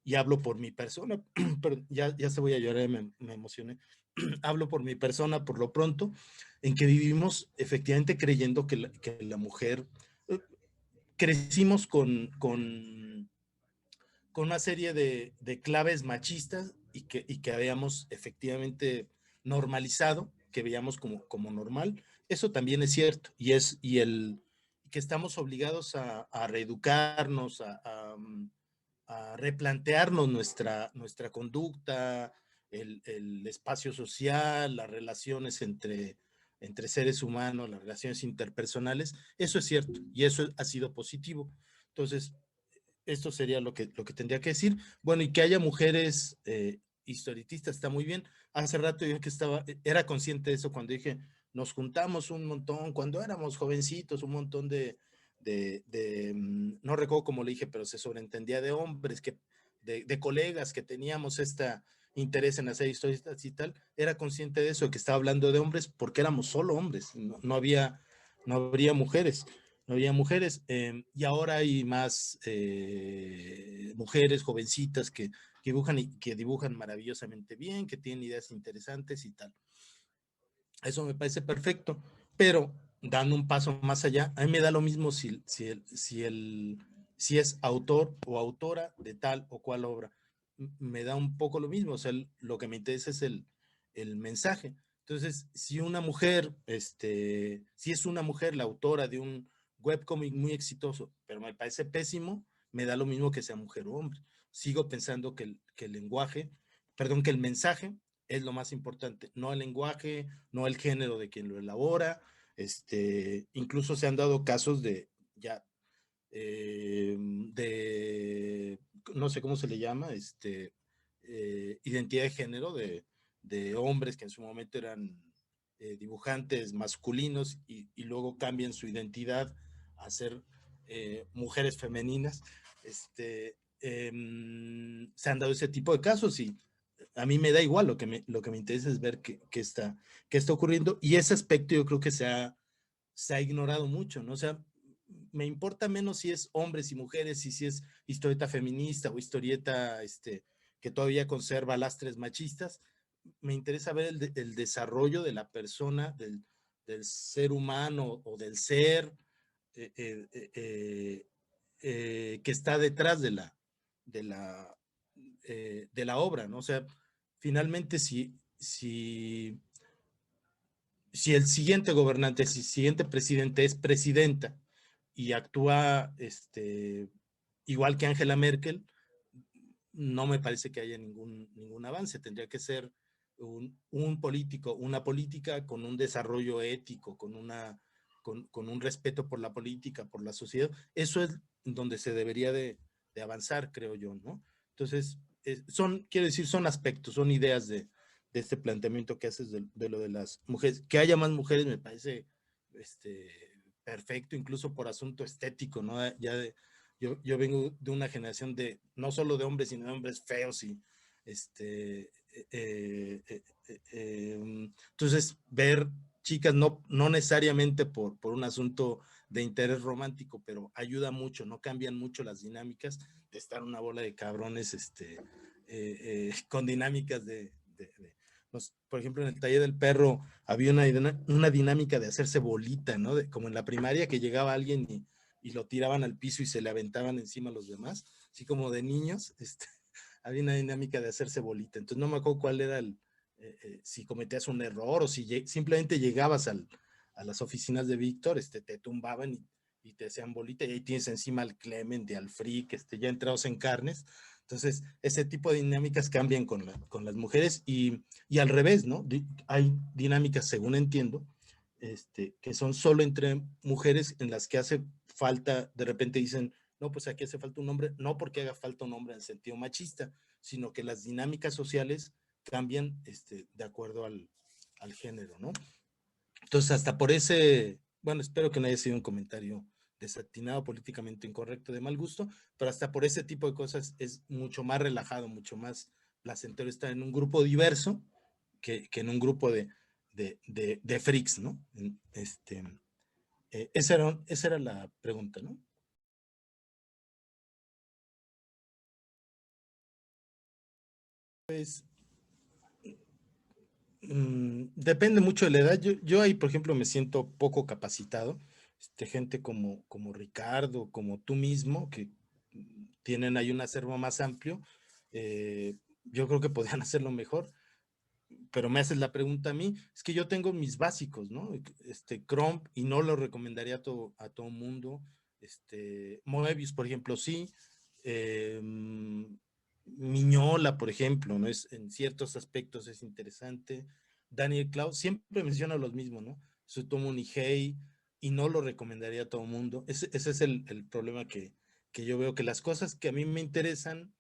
y hablo por mi persona, pero ya se voy a llorar, me emocioné. Hablo por mi persona, por lo pronto, en que vivimos efectivamente creyendo que la mujer, crecimos con una serie de claves machistas y que habíamos efectivamente normalizado, que veíamos como normal. Eso también es cierto, que estamos obligados a reeducarnos, a replantearnos nuestra conducta, el espacio social, las relaciones entre seres humanos, las relaciones interpersonales. Eso es cierto y eso ha sido positivo. Entonces, esto sería lo que tendría que decir. Bueno, y que haya mujeres historietistas está muy bien. Hace rato yo era consciente de eso cuando dije, nos juntamos un montón, cuando éramos jovencitos, un montón no recuerdo cómo le dije, pero se sobreentendía de hombres, de colegas que teníamos este interés en hacer historietas y tal. Era consciente de eso, que estaba hablando de hombres porque éramos solo hombres, no habría mujeres. No había mujeres, y ahora hay más mujeres jovencitas que dibujan maravillosamente bien, que tienen ideas interesantes y tal. Eso me parece perfecto, pero dando un paso más allá, a mí me da lo mismo si es autor o autora de tal o cual obra. Me da un poco lo mismo, o sea, lo que me interesa es el mensaje. Entonces, si una mujer, si es una mujer la autora de un webcomic muy exitoso, pero me parece pésimo, me da lo mismo que sea mujer o hombre. Sigo pensando que el lenguaje, perdón, que el mensaje es lo más importante, no el lenguaje, no el género de quien lo elabora. Incluso se han dado casos de no sé cómo se le llama, identidad de género de hombres que en su momento eran dibujantes masculinos y luego cambian su identidad a ser mujeres femeninas. Se han dado ese tipo de casos y a mí me da igual, lo que me interesa es ver qué está ocurriendo, y ese aspecto yo creo que se ha ignorado mucho, ¿no? O sea, me importa menos si es hombres y mujeres y si es historieta feminista o historieta que todavía conserva lastres machistas. Me interesa ver el desarrollo de la persona, del ser humano o del ser eh, eh, eh, que está detrás de la, de la obra, ¿no? O sea, finalmente si el siguiente gobernante, si el siguiente presidente es presidenta y actúa igual que Angela Merkel, no me parece que haya ningún avance. Tendría que ser un político, una política con un desarrollo ético, con un respeto por la política, por la sociedad. Eso es donde se debería de avanzar, creo yo, ¿no? Entonces, quiero decir, son aspectos, son ideas de este planteamiento que haces de lo de las mujeres. Que haya más mujeres me parece perfecto, incluso por asunto estético, ¿no? Yo vengo de una generación de no solo de hombres, sino de hombres feos y entonces ver chicas no necesariamente por un asunto de interés romántico, pero ayuda mucho, no cambian mucho las dinámicas de estar una bola de cabrones con dinámicas por ejemplo, en el taller del perro había una dinámica de hacerse bolita, ¿no? Como en la primaria, que llegaba alguien y lo tiraban al piso y se le aventaban encima a los demás, así como de niños, había una dinámica de hacerse bolita. Entonces no me acuerdo cuál era si cometías un error o si simplemente llegabas a las oficinas de Víctor, te tumbaban y te hacían bolita, y ahí tienes encima al Clement y al Frick, ya entrados en carnes. Entonces, ese tipo de dinámicas cambian con las mujeres y al revés, ¿no? Hay dinámicas, según entiendo, que son solo entre mujeres, en las que hace falta, de repente dicen, no, pues aquí hace falta un hombre, no porque haga falta un hombre en el sentido machista, sino que las dinámicas sociales cambian de acuerdo al género, ¿no? Entonces, hasta por bueno, espero que no haya sido un comentario desatinado, políticamente incorrecto, de mal gusto, pero hasta por ese tipo de cosas es mucho más relajado, mucho más placentero estar en un grupo diverso que en un grupo de freaks, ¿no? Esa era la pregunta, ¿no? Pues depende mucho de la edad. Yo ahí, por ejemplo, me siento poco capacitado. Gente como Ricardo, como tú mismo, que tienen ahí un acervo más amplio, yo creo que podrían hacerlo mejor. Pero me haces la pregunta a mí, es que yo tengo mis básicos, ¿no? Chrome, y no lo recomendaría a todo mundo. Moebius, por ejemplo, sí. Miñola, por ejemplo, ¿no? En ciertos aspectos es interesante. Daniel Klaus siempre menciona los mismos, ¿no? Tsutomu Nihei, y no lo recomendaría a todo mundo. Ese es el problema que yo veo, que las cosas que a mí me interesan,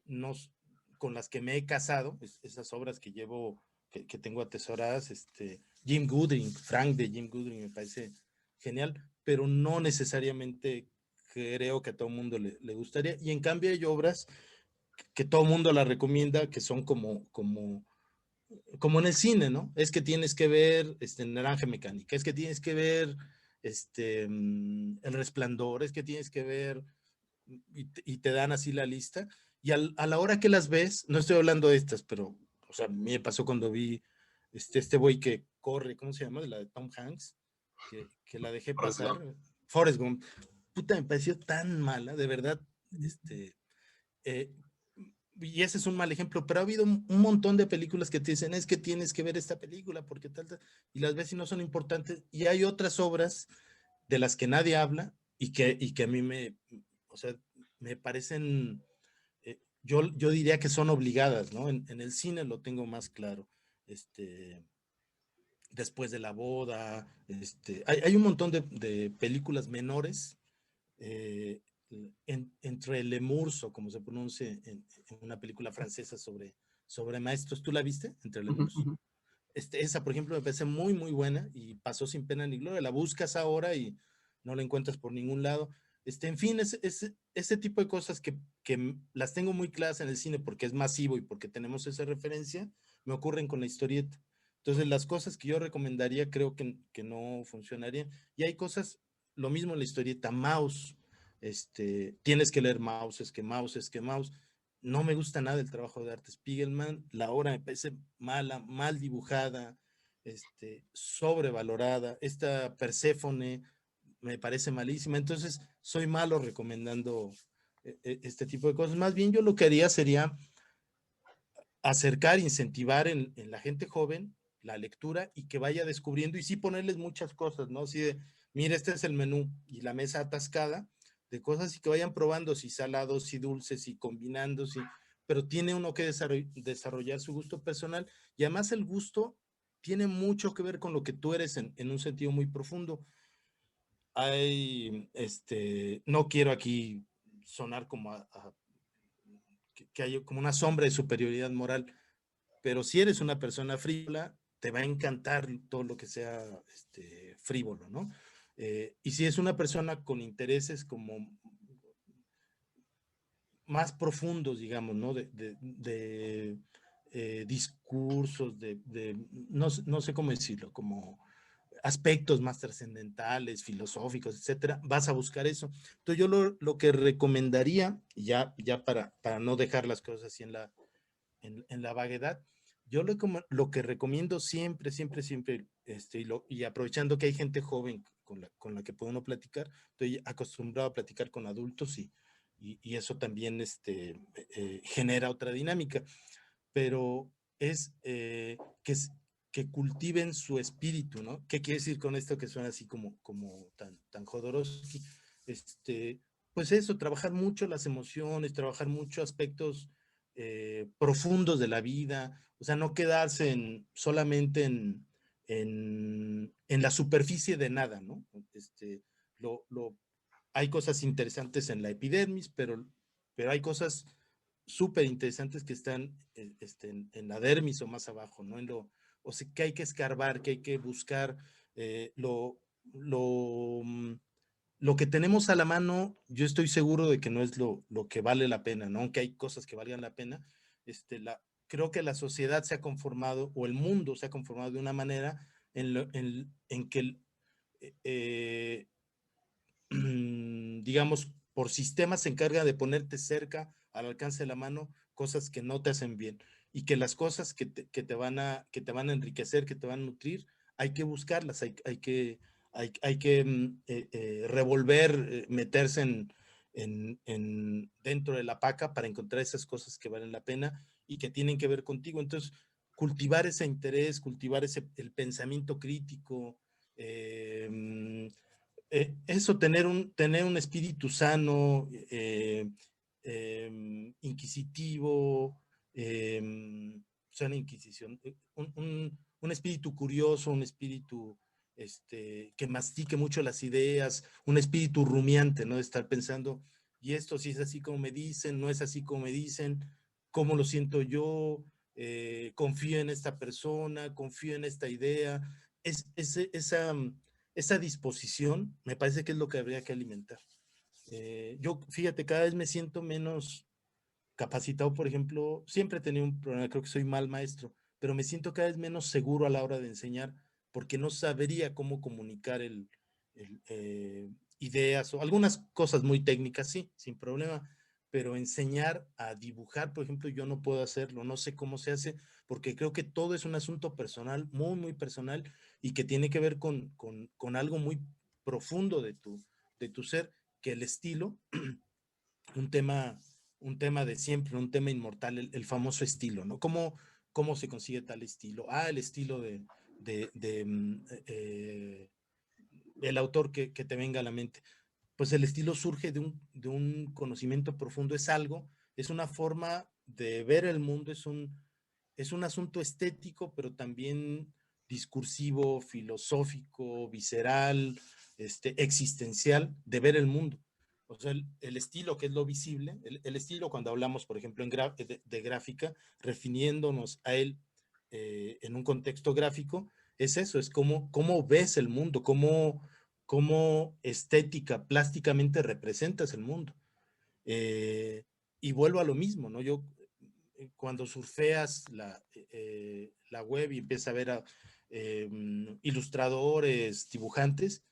no, con las que me he casado, esas obras que llevo, que tengo atesoradas, Jim Goodring, Frank de Jim Goodring me parece genial, pero no necesariamente creo que a todo el mundo le gustaría. Y en cambio hay obras que todo el mundo la recomienda, que son como en el cine, ¿no? Es que tienes que ver Naranja Mecánica, es que tienes que ver El Resplandor, es que tienes que ver, y te dan así la lista, y a la hora que las ves, no estoy hablando de estas, pero, o sea, a mí me pasó cuando vi este güey que corre, ¿cómo se llama? La de Tom Hanks. que la dejé Forrest Gump. pasar. Forrest Gump. Puta, me pareció tan mala, de verdad. Eh, y ese es un mal ejemplo, pero ha habido un montón de películas que te dicen, es que tienes que ver esta película porque tal, y las ves y no son importantes. Y hay otras obras de las que nadie habla y que a mí o sea, me parecen, yo diría que son obligadas, ¿no? En el cine lo tengo más claro. Después de la boda, hay un montón de películas menores, eh, entre el Lemurs, o como se pronuncia en una película francesa sobre maestros. ¿Tú la viste? Entre Ujú, Lemurs. ujú. Esa, por ejemplo, me parece muy, muy buena y pasó sin pena ni gloria. La buscas ahora y no la encuentras por ningún lado. En fin, ese tipo de cosas que las tengo muy claras en el cine porque es masivo y porque tenemos esa referencia, me ocurren con la historieta. Entonces, las cosas que yo recomendaría creo que no funcionarían. Y hay cosas, lo mismo en la historieta, Maus. Tienes que leer Maus, es que Maus, es que Maus. No me gusta nada el trabajo de Art Spiegelman, la obra me parece mala, mal dibujada, sobrevalorada, esta Perséfone me parece malísima, entonces soy malo recomendando este tipo de cosas. Más bien yo lo que haría sería acercar, incentivar en la gente joven la lectura y que vaya descubriendo y sí ponerles muchas cosas, ¿no? Así de, mira, este es el menú y la mesa atascada de cosas y que vayan probando si salados, si dulces, si combinando, si, pero tiene uno que desarrollar su gusto personal y además el gusto tiene mucho que ver con lo que tú eres en un sentido muy profundo. No quiero aquí sonar como que hay como una sombra de superioridad moral, pero si eres una persona frívola, te va a encantar todo lo que sea frívolo, ¿no? Y si es una persona con intereses como más profundos, digamos, ¿no? Discursos, no sé cómo decirlo, como aspectos más trascendentales, filosóficos, etcétera, vas a buscar eso. Entonces yo lo que recomendaría, ya para no dejar las cosas así en la vaguedad, yo lo que recomiendo siempre, siempre, siempre, y aprovechando que hay gente joven con la que puedo uno platicar, estoy acostumbrado a platicar con adultos y eso también genera otra dinámica, pero es que cultiven su espíritu, ¿no? ¿Qué quiere decir con esto que suena así como tan Jodorowsky? Pues eso, trabajar mucho las emociones, trabajar mucho aspectos profundos de la vida, o sea, no quedarse solamente en la superficie de nada, ¿no? Lo, lo, Hay cosas interesantes en la epidermis, pero hay cosas súper interesantes que están en la dermis o más abajo, ¿no? O sea, que hay que escarbar, que hay que buscar eh, lo, lo, mm, lo que tenemos a la mano. Yo estoy seguro de que no es lo que vale la pena, ¿no? Aunque hay cosas que valgan la pena. Creo que la sociedad se ha conformado, o el mundo se ha conformado de una manera en que digamos, por sistema se encarga de ponerte cerca, al alcance de la mano, cosas que no te hacen bien y que las cosas que te van a enriquecer, que te van a nutrir, hay que buscarlas, hay que revolver, meterse dentro de la paca para encontrar esas cosas que valen la pena y que tienen que ver contigo. Entonces, cultivar ese interés, cultivar el pensamiento crítico, eso, tener un espíritu sano, inquisitivo, sana inquisición, un espíritu curioso, un espíritu que mastique mucho las ideas, un espíritu rumiante, ¿no? De estar pensando, y esto si es así como me dicen, no es así como me dicen, cómo lo siento yo, confío en esta persona, confío en esta idea, esa disposición me parece que es lo que habría que alimentar. Yo, fíjate, cada vez me siento menos capacitado, por ejemplo, siempre he tenido un problema, creo que soy mal maestro, pero me siento cada vez menos seguro a la hora de enseñar porque no sabría cómo comunicar ideas o algunas cosas muy técnicas, sí, sin problema, pero enseñar a dibujar, por ejemplo, yo no puedo hacerlo, no sé cómo se hace, porque creo que todo es un asunto personal, muy, muy personal, y que tiene que ver con algo muy profundo de tu ser, que el estilo, un tema, un tema de siempre, un tema inmortal, el famoso estilo, ¿no? ¿Cómo se consigue tal estilo? Ah, el estilo el autor que te venga a la mente. Pues el estilo surge de un conocimiento profundo, es algo, es una forma de ver el mundo, es un asunto estético, pero también discursivo, filosófico, visceral, existencial, de ver el mundo. O sea, el estilo, que es lo visible, el estilo cuando hablamos, por ejemplo, de gráfica, refiriéndonos a él en un contexto gráfico, es eso, es cómo ves el mundo, cómo estética, plásticamente representas el mundo. Eh, y vuelvo a lo mismo, ¿no? Yo, cuando surfeas la web y empiezas a ver a ilustradores, dibujantes,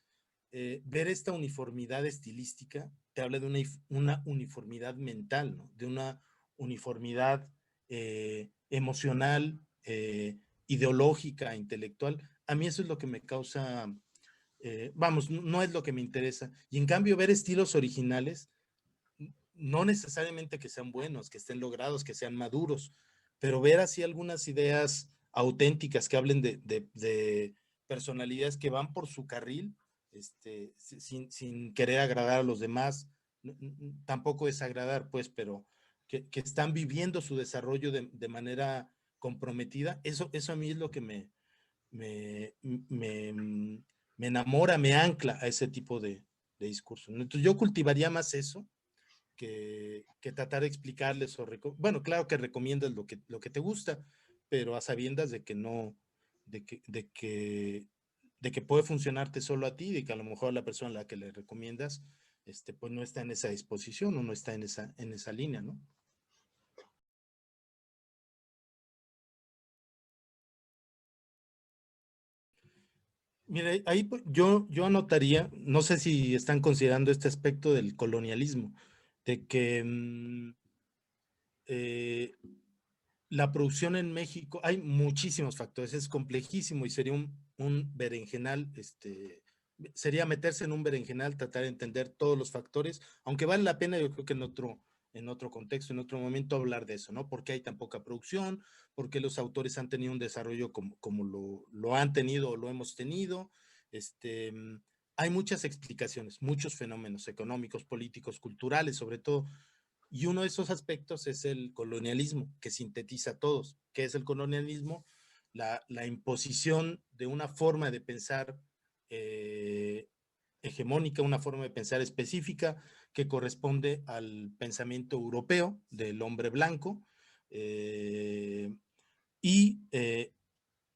ver esta uniformidad estilística te habla de una uniformidad mental, ¿no? De una uniformidad emocional, ideológica, intelectual. A mí eso es lo que me causa, vamos, no es lo que me interesa. Y en cambio, ver estilos originales, no necesariamente que sean buenos, que estén logrados, que sean maduros, pero ver así algunas ideas auténticas que hablen de personalidades que van por su carril, sin querer agradar a los demás, tampoco es agradar, pues, pero que están viviendo su desarrollo de manera comprometida, eso a mí es lo que me, me, me enamora, me ancla a ese tipo de discurso. Entonces yo cultivaría más eso que tratar de explicarles bueno, claro que recomiendas lo que te gusta, pero a sabiendas de que no, de que puede funcionarte solo a ti, de que a lo mejor la persona a la que le recomiendas, pues no está en esa disposición o no está en esa línea, ¿no? Mire, ahí pues, yo anotaría, no sé si están considerando este aspecto del colonialismo, de que eh, la producción en México, hay muchísimos factores, es complejísimo y sería un berenjenal, sería meterse en un berenjenal, tratar de entender todos los factores, aunque vale la pena, yo creo que en otro contexto, en otro momento hablar de eso, ¿no? ¿Por qué hay tan poca producción? ¿Por qué los autores han tenido un desarrollo como lo han tenido o lo hemos tenido? Este, hay muchas explicaciones, muchos fenómenos económicos, políticos, culturales, sobre todo, y uno de esos aspectos es el colonialismo, que sintetiza a todos. ¿Qué es el colonialismo? La imposición de una forma de pensar eh, hegemónica, una forma de pensar específica que corresponde al pensamiento europeo del hombre blanco y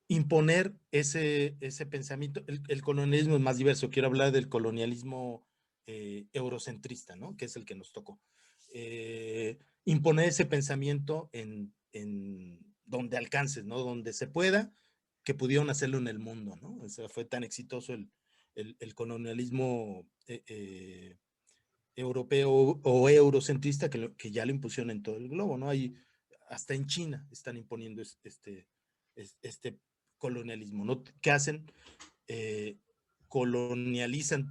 imponer ese pensamiento. El colonialismo es más diverso. Quiero hablar del colonialismo eurocentrista, ¿no? Que es el que nos tocó. Imponer ese pensamiento en donde alcances, ¿no? Donde se pueda, que pudieron hacerlo en el mundo, ¿no? O sea, fue tan exitoso el colonialismo europeo o eurocentrista que ya lo impusieron en todo el globo, ¿no? Hay, hasta en China están imponiendo este colonialismo, ¿no? ¿Qué hacen? Eh, colonizan,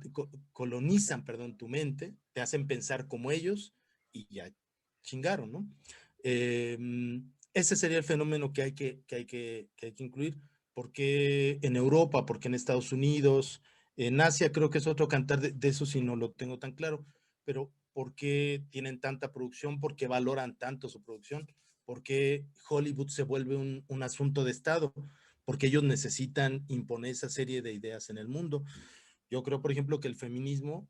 perdón, tu mente, te hacen pensar como ellos y ya chingaron, ¿no? Eh, ese sería el fenómeno que hay que incluir. ¿Por qué en Europa? ¿Por qué en Estados Unidos? En Asia creo que es otro cantar, de eso sí no lo tengo tan claro, pero ¿por qué tienen tanta producción? ¿Por qué valoran tanto su producción? ¿Por qué Hollywood se vuelve un asunto de Estado? Porque ellos necesitan imponer esa serie de ideas en el mundo. Yo creo, por ejemplo, que el feminismo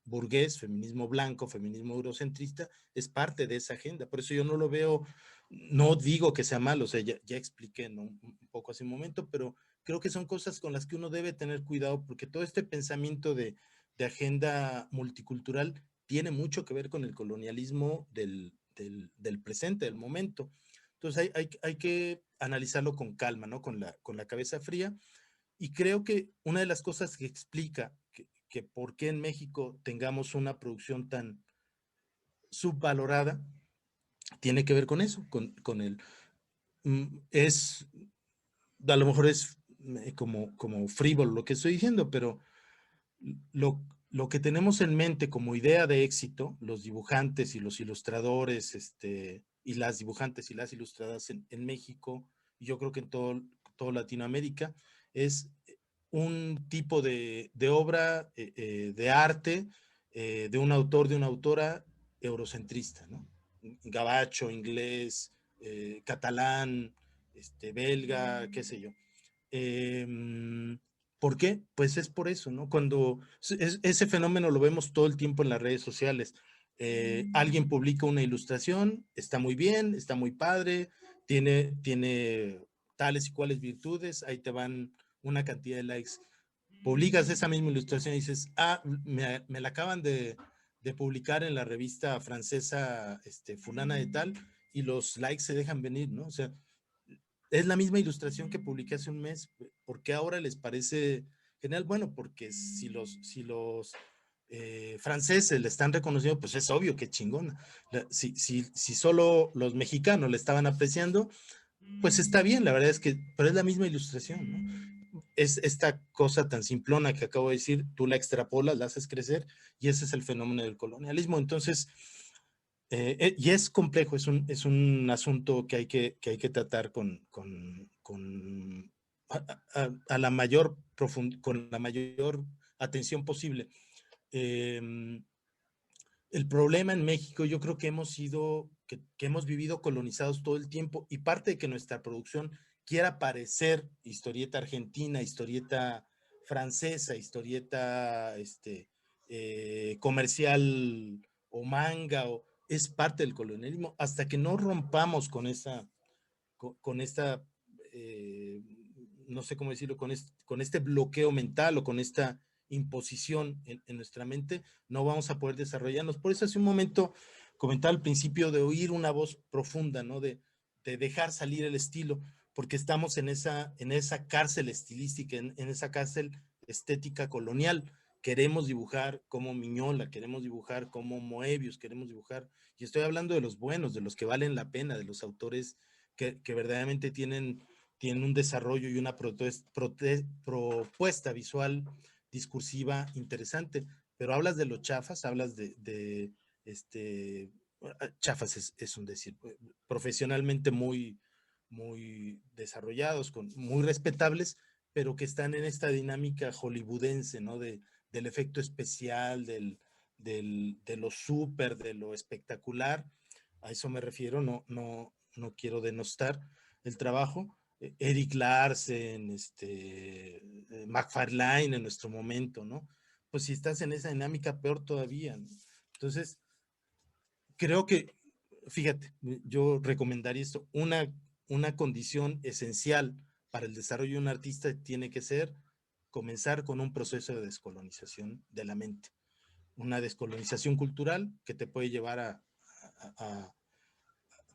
burgués, feminismo blanco, feminismo eurocentrista, es parte de esa agenda. Por eso yo no lo veo, no digo que sea malo, o sea, ya expliqué, ¿no? Un poco hace un momento, pero creo que son cosas con las que uno debe tener cuidado, porque todo este pensamiento de agenda multicultural tiene mucho que ver con el colonialismo del presente, del momento. Entonces hay que analizarlo con calma, ¿no? Con la cabeza fría. Y creo que una de las cosas que explica que por qué en México tengamos una producción subvalorada, tiene que ver con eso, con el... Es, a lo mejor es como frívolo lo que estoy diciendo, pero lo que tenemos en mente como idea de éxito, los dibujantes y los ilustradores, y las dibujantes y las ilustradoras en México, y yo creo que en todo Latinoamérica, es un tipo de obra de arte de un autor, de una autora eurocentrista, ¿no? Gabacho, inglés, catalán, belga, qué sé yo. ¿Por qué? Pues es por eso, ¿no? Cuando ese fenómeno lo vemos todo el tiempo en las redes sociales. Alguien publica una ilustración, está muy bien, está muy padre, tiene tales y cuales virtudes, ahí te van una cantidad de likes. Publicas esa misma ilustración y dices, me la acaban de publicar en la revista francesa fulana de tal, y los likes se dejan venir, ¿no? O sea, es la misma ilustración que publiqué hace un mes. ¿Por qué ahora les parece genial? Bueno, porque si los franceses le están reconociendo, pues es obvio que chingona. Si solo los mexicanos le estaban apreciando, pues está bien, la verdad es que, pero es la misma ilustración, ¿no? Es esta cosa tan simplona que acabo de decir, tú la extrapolas, la haces crecer, y ese es el fenómeno del colonialismo. Entonces, y es complejo, es un asunto que hay que tratar a la mayor con la mayor atención posible. El problema en México, yo creo que que hemos vivido colonizados todo el tiempo, y parte de que nuestra producción quiera parecer historieta argentina, historieta francesa, historieta comercial o manga, es parte del colonialismo. Hasta que no rompamos con esta, eh, no sé cómo decirlo, con este bloqueo mental o con esta imposición en nuestra mente, no vamos a poder desarrollarnos. Por eso hace un momento comentaba al principio de oír una voz profunda, ¿no? De dejar salir el estilo, porque estamos en esa cárcel estilística, en esa cárcel estética colonial. Queremos dibujar como Miñola, queremos dibujar como Moebius, queremos dibujar, y estoy hablando de los buenos, de los que valen la pena, de los autores que verdaderamente tienen un desarrollo y una propuesta visual discursiva interesante. Pero hablas de los chafas, hablas chafas es un decir, profesionalmente muy desarrollados, muy respetables, pero que están en esta dinámica hollywoodense, ¿no? Del efecto especial, de lo súper, de lo espectacular. A eso me refiero, no quiero denostar el trabajo. Eric Larsen, McFarlane en nuestro momento, ¿no? Pues si estás en esa dinámica, peor todavía, ¿no? Entonces, creo que, fíjate, yo recomendaría esto, una condición esencial para el desarrollo de un artista tiene que ser comenzar con un proceso de descolonización de la mente, una descolonización cultural que te puede llevar a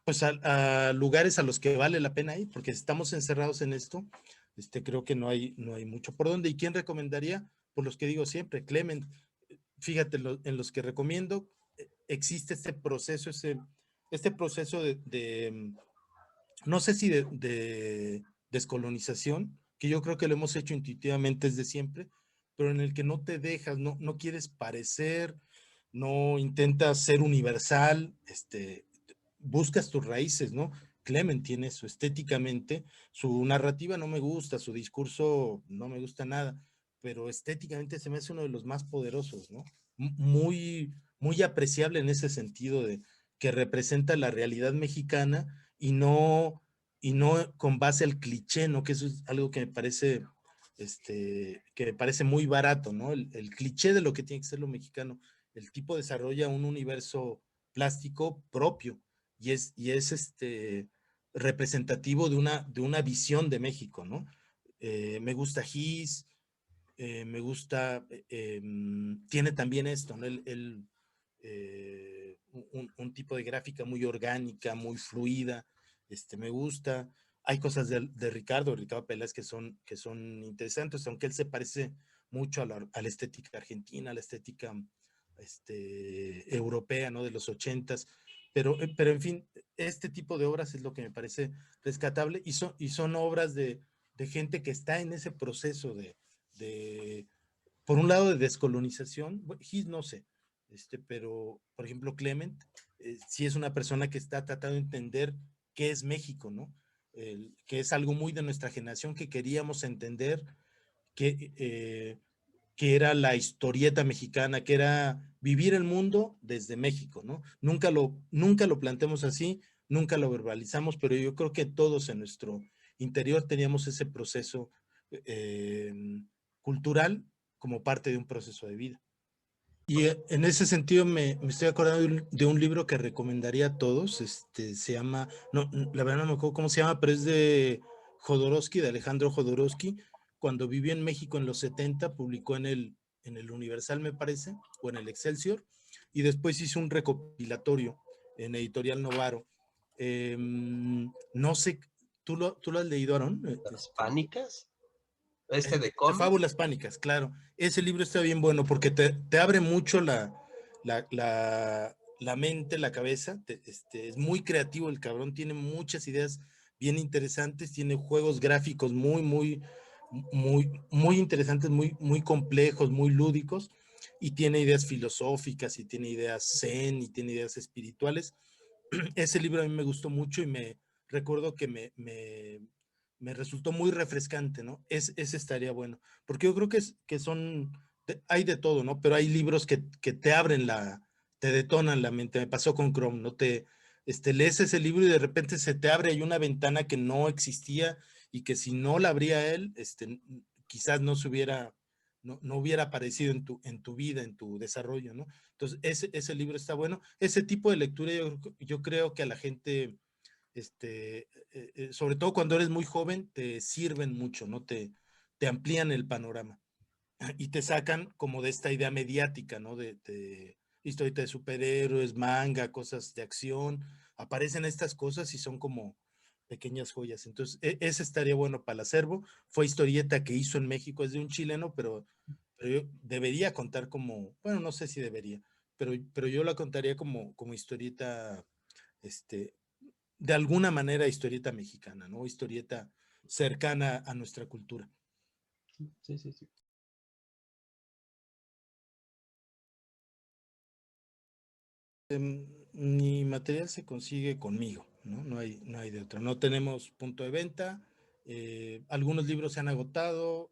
pues a lugares a los que vale la pena ir, porque estamos encerrados en esto. Creo que no hay mucho por dónde. ¿Y quién recomendaría? Por los que digo siempre, Clement. Fíjate, en los que recomiendo, existe este proceso no sé si de descolonización, que yo creo que lo hemos hecho intuitivamente desde siempre, pero en el que no te dejas, no quieres parecer, no intentas ser universal, buscas tus raíces, ¿no? Clement tiene eso estéticamente, su narrativa no me gusta, su discurso no me gusta nada, pero estéticamente se me hace uno de los más poderosos, ¿no? Muy apreciable en ese sentido de que representa la realidad mexicana, y no con base al cliché, ¿no? Que eso es algo que me parece muy barato, ¿no? El cliché de lo que tiene que ser lo mexicano. El tipo desarrolla un universo plástico propio, y es representativo de una visión de México, ¿no? Me gusta Gis, me gusta, tiene también esto, ¿no? Un tipo de gráfica muy orgánica, muy fluida, me gusta. Hay cosas de Ricardo Peláez que son interesantes, aunque él se parece mucho a la estética argentina, a la estética europea, ¿no? De los 80s, pero en fin, este tipo de obras es lo que me parece rescatable y son obras de gente que está en ese proceso de por un lado de descolonización, His no sé, pero por ejemplo Clement, sí es una persona que está tratando de entender qué es México, ¿no? Que es algo muy de nuestra generación que queríamos entender, que era la historieta mexicana, que era vivir el mundo desde México, ¿no? Nunca lo planteamos así, nunca lo verbalizamos, pero yo creo que todos en nuestro interior teníamos ese proceso eh, cultural como parte de un proceso de vida. Y en ese sentido me estoy acordando de un libro que recomendaría a todos, se llama, no, la verdad no me acuerdo cómo se llama, pero es de Jodorowsky, de Alejandro Jodorowsky. Cuando vivió en México en los 70, publicó en el Universal, me parece, o en el Excelsior, y después hizo un recopilatorio en Editorial Novaro. No sé, ¿tú lo has leído, Aaron? ¿Las pánicas? De cómics. Fábulas pánicas, claro. Ese libro está bien bueno porque te abre mucho la mente, la cabeza. Es muy creativo el cabrón, tiene muchas ideas bien interesantes, tiene juegos gráficos muy interesantes, muy complejos, muy lúdicos, y tiene ideas filosóficas, y tiene ideas zen, y tiene ideas espirituales. Ese libro a mí me gustó mucho y me recuerdo que me resultó muy refrescante, ¿no? Ese estaría bueno, porque yo creo que hay de todo, ¿no? Pero hay libros que te abren te detonan la mente. Me pasó con Chrome, ¿no? Lees ese libro y de repente se te abre ahí una ventana que no existía y que si no la abría él, quizás no hubiera aparecido en tu vida, en tu desarrollo, ¿no? Entonces, ese libro está bueno. Ese tipo de lectura yo creo que a la gente, sobre todo cuando eres muy joven, te sirven mucho, ¿no? Te amplían el panorama y te sacan como de esta idea mediática, ¿no? De historieta de superhéroes, manga, cosas de acción. Aparecen estas cosas y son como pequeñas joyas. Entonces, ese estaría bueno para el acervo. Fue historieta que hizo en México, es de un chileno, pero yo debería contar como, bueno, no sé si debería, pero yo la contaría como historieta, este, de alguna manera historieta mexicana, ¿no? Historieta cercana a nuestra cultura. Sí, sí, sí. Mi material se consigue conmigo, ¿no? No hay de otra. No tenemos punto de venta. Algunos libros se han agotado.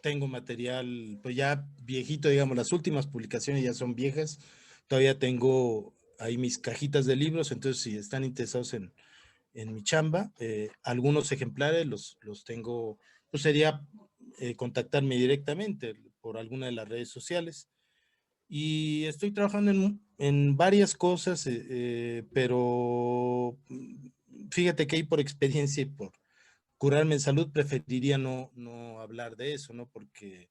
Tengo material, pues ya viejito, digamos, las últimas publicaciones ya son viejas. Todavía tengo ahí mis cajitas de libros, entonces si están interesados en mi chamba, algunos ejemplares los tengo, pues sería contactarme directamente por alguna de las redes sociales. Y estoy trabajando en varias cosas, pero fíjate que ahí por experiencia y por curarme en salud preferiría no hablar de eso, ¿no? Porque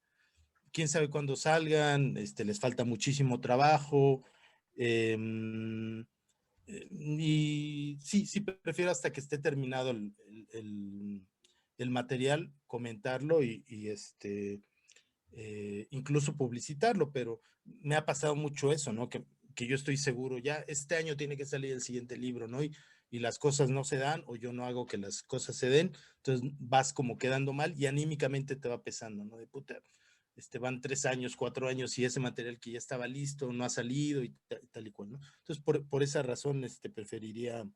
quién sabe cuándo salgan, les falta muchísimo trabajo. Y sí, prefiero hasta que esté terminado el material, comentarlo incluso publicitarlo, pero me ha pasado mucho eso, ¿no? Que yo estoy seguro, ya este año tiene que salir el siguiente libro, ¿no? Y las cosas no se dan o yo no hago que las cosas se den, entonces vas como quedando mal y anímicamente te va pesando, ¿no? De puta, van 3 años, 4 años y ese material que ya estaba listo no ha salido y tal y cual, ¿no? Entonces, por esa razón, preferiría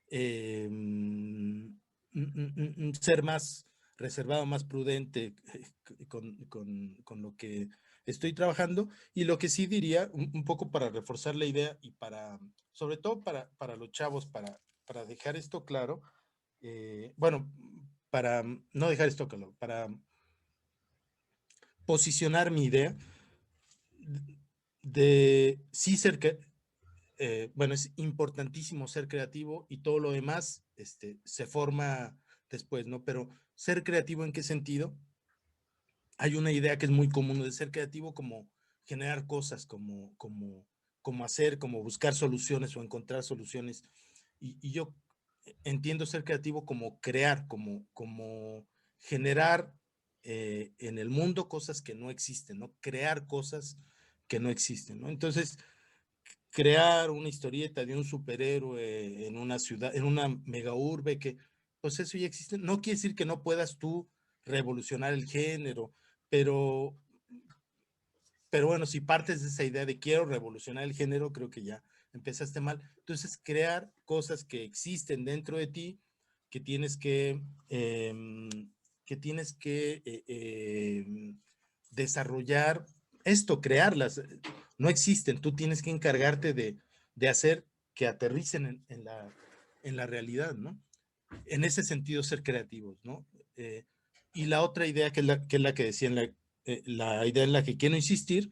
eh, ser más reservado, más prudente con lo que estoy trabajando. Y lo que sí diría, un poco para reforzar la idea y sobre todo para los chavos, para dejar esto claro, bueno, para no dejar esto claro, para posicionar mi idea de sí ser que, bueno, es importantísimo ser creativo y todo lo demás se forma después, ¿no? Pero ser creativo, ¿en qué sentido? Hay una idea que es muy común de ser creativo como generar cosas, como hacer, como buscar soluciones o encontrar soluciones. Y yo entiendo ser creativo como crear, como generar en el mundo cosas que no existen, ¿no? Crear cosas que no existen, ¿no? Entonces, crear una historieta de un superhéroe en una ciudad, en una mega urbe, que pues eso ya existe. No quiere decir que no puedas tú revolucionar el género, pero, pero bueno, si partes de esa idea de quiero revolucionar el género, creo que ya empezaste mal. Entonces, crear cosas que existen dentro de ti, que tienes que desarrollar esto, crearlas. No existen, tú tienes que encargarte de hacer que aterricen en la realidad, ¿no? En ese sentido, ser creativos, ¿no? Y la otra idea, que es la que decía, la idea en la que quiero insistir,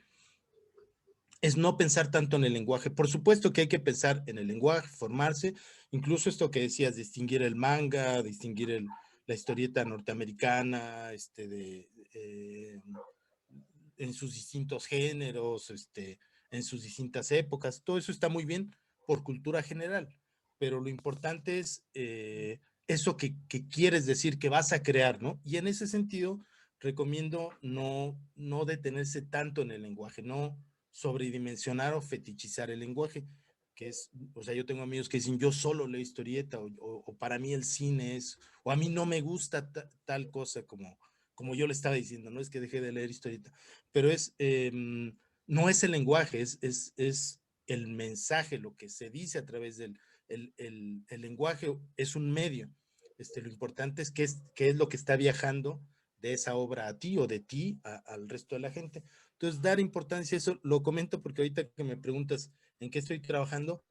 es no pensar tanto en el lenguaje. Por supuesto que hay que pensar en el lenguaje, formarse, incluso esto que decías, distinguir el manga, distinguir la historieta norteamericana, en sus distintos géneros, en sus distintas épocas, todo eso está muy bien por cultura general, pero lo importante es eso que quieres decir, que vas a crear, ¿no? Y en ese sentido, recomiendo no detenerse tanto en el lenguaje, no sobredimensionar o fetichizar el lenguaje, que es, o sea, yo tengo amigos que dicen, yo solo leo historieta, o para mí el cine es, o a mí no me gusta tal cosa como yo le estaba diciendo, no es que dejé de leer historieta, pero no es el lenguaje, es el mensaje, lo que se dice a través el lenguaje es un medio. Lo importante es qué es lo que está viajando de esa obra a ti o de ti al resto de la gente. Entonces, dar importancia a eso, lo comento porque ahorita que me preguntas en qué estoy trabajando,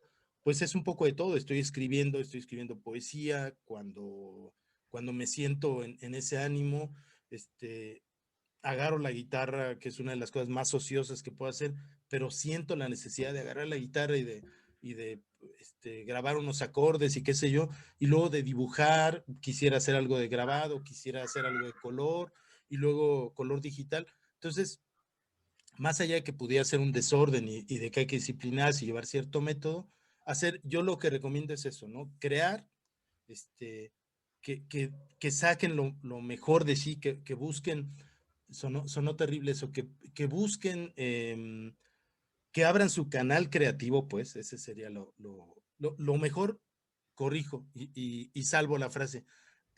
pues es un poco de todo. Estoy escribiendo poesía cuando me siento en ese ánimo, agarro la guitarra, que es una de las cosas más ociosas que puedo hacer, pero siento la necesidad de agarrar la guitarra y de grabar unos acordes y qué sé yo, y luego de dibujar, quisiera hacer algo de grabado, quisiera hacer algo de color, y luego color digital. Entonces, más allá de que pudiera ser un desorden y de que hay que disciplinarse y llevar cierto método, yo lo que recomiendo es eso, ¿no? Crear, este, que saquen lo mejor de sí, que busquen, sonó terrible eso, que busquen, que abran su canal creativo, pues, ese sería lo mejor, corrijo y salvo la frase,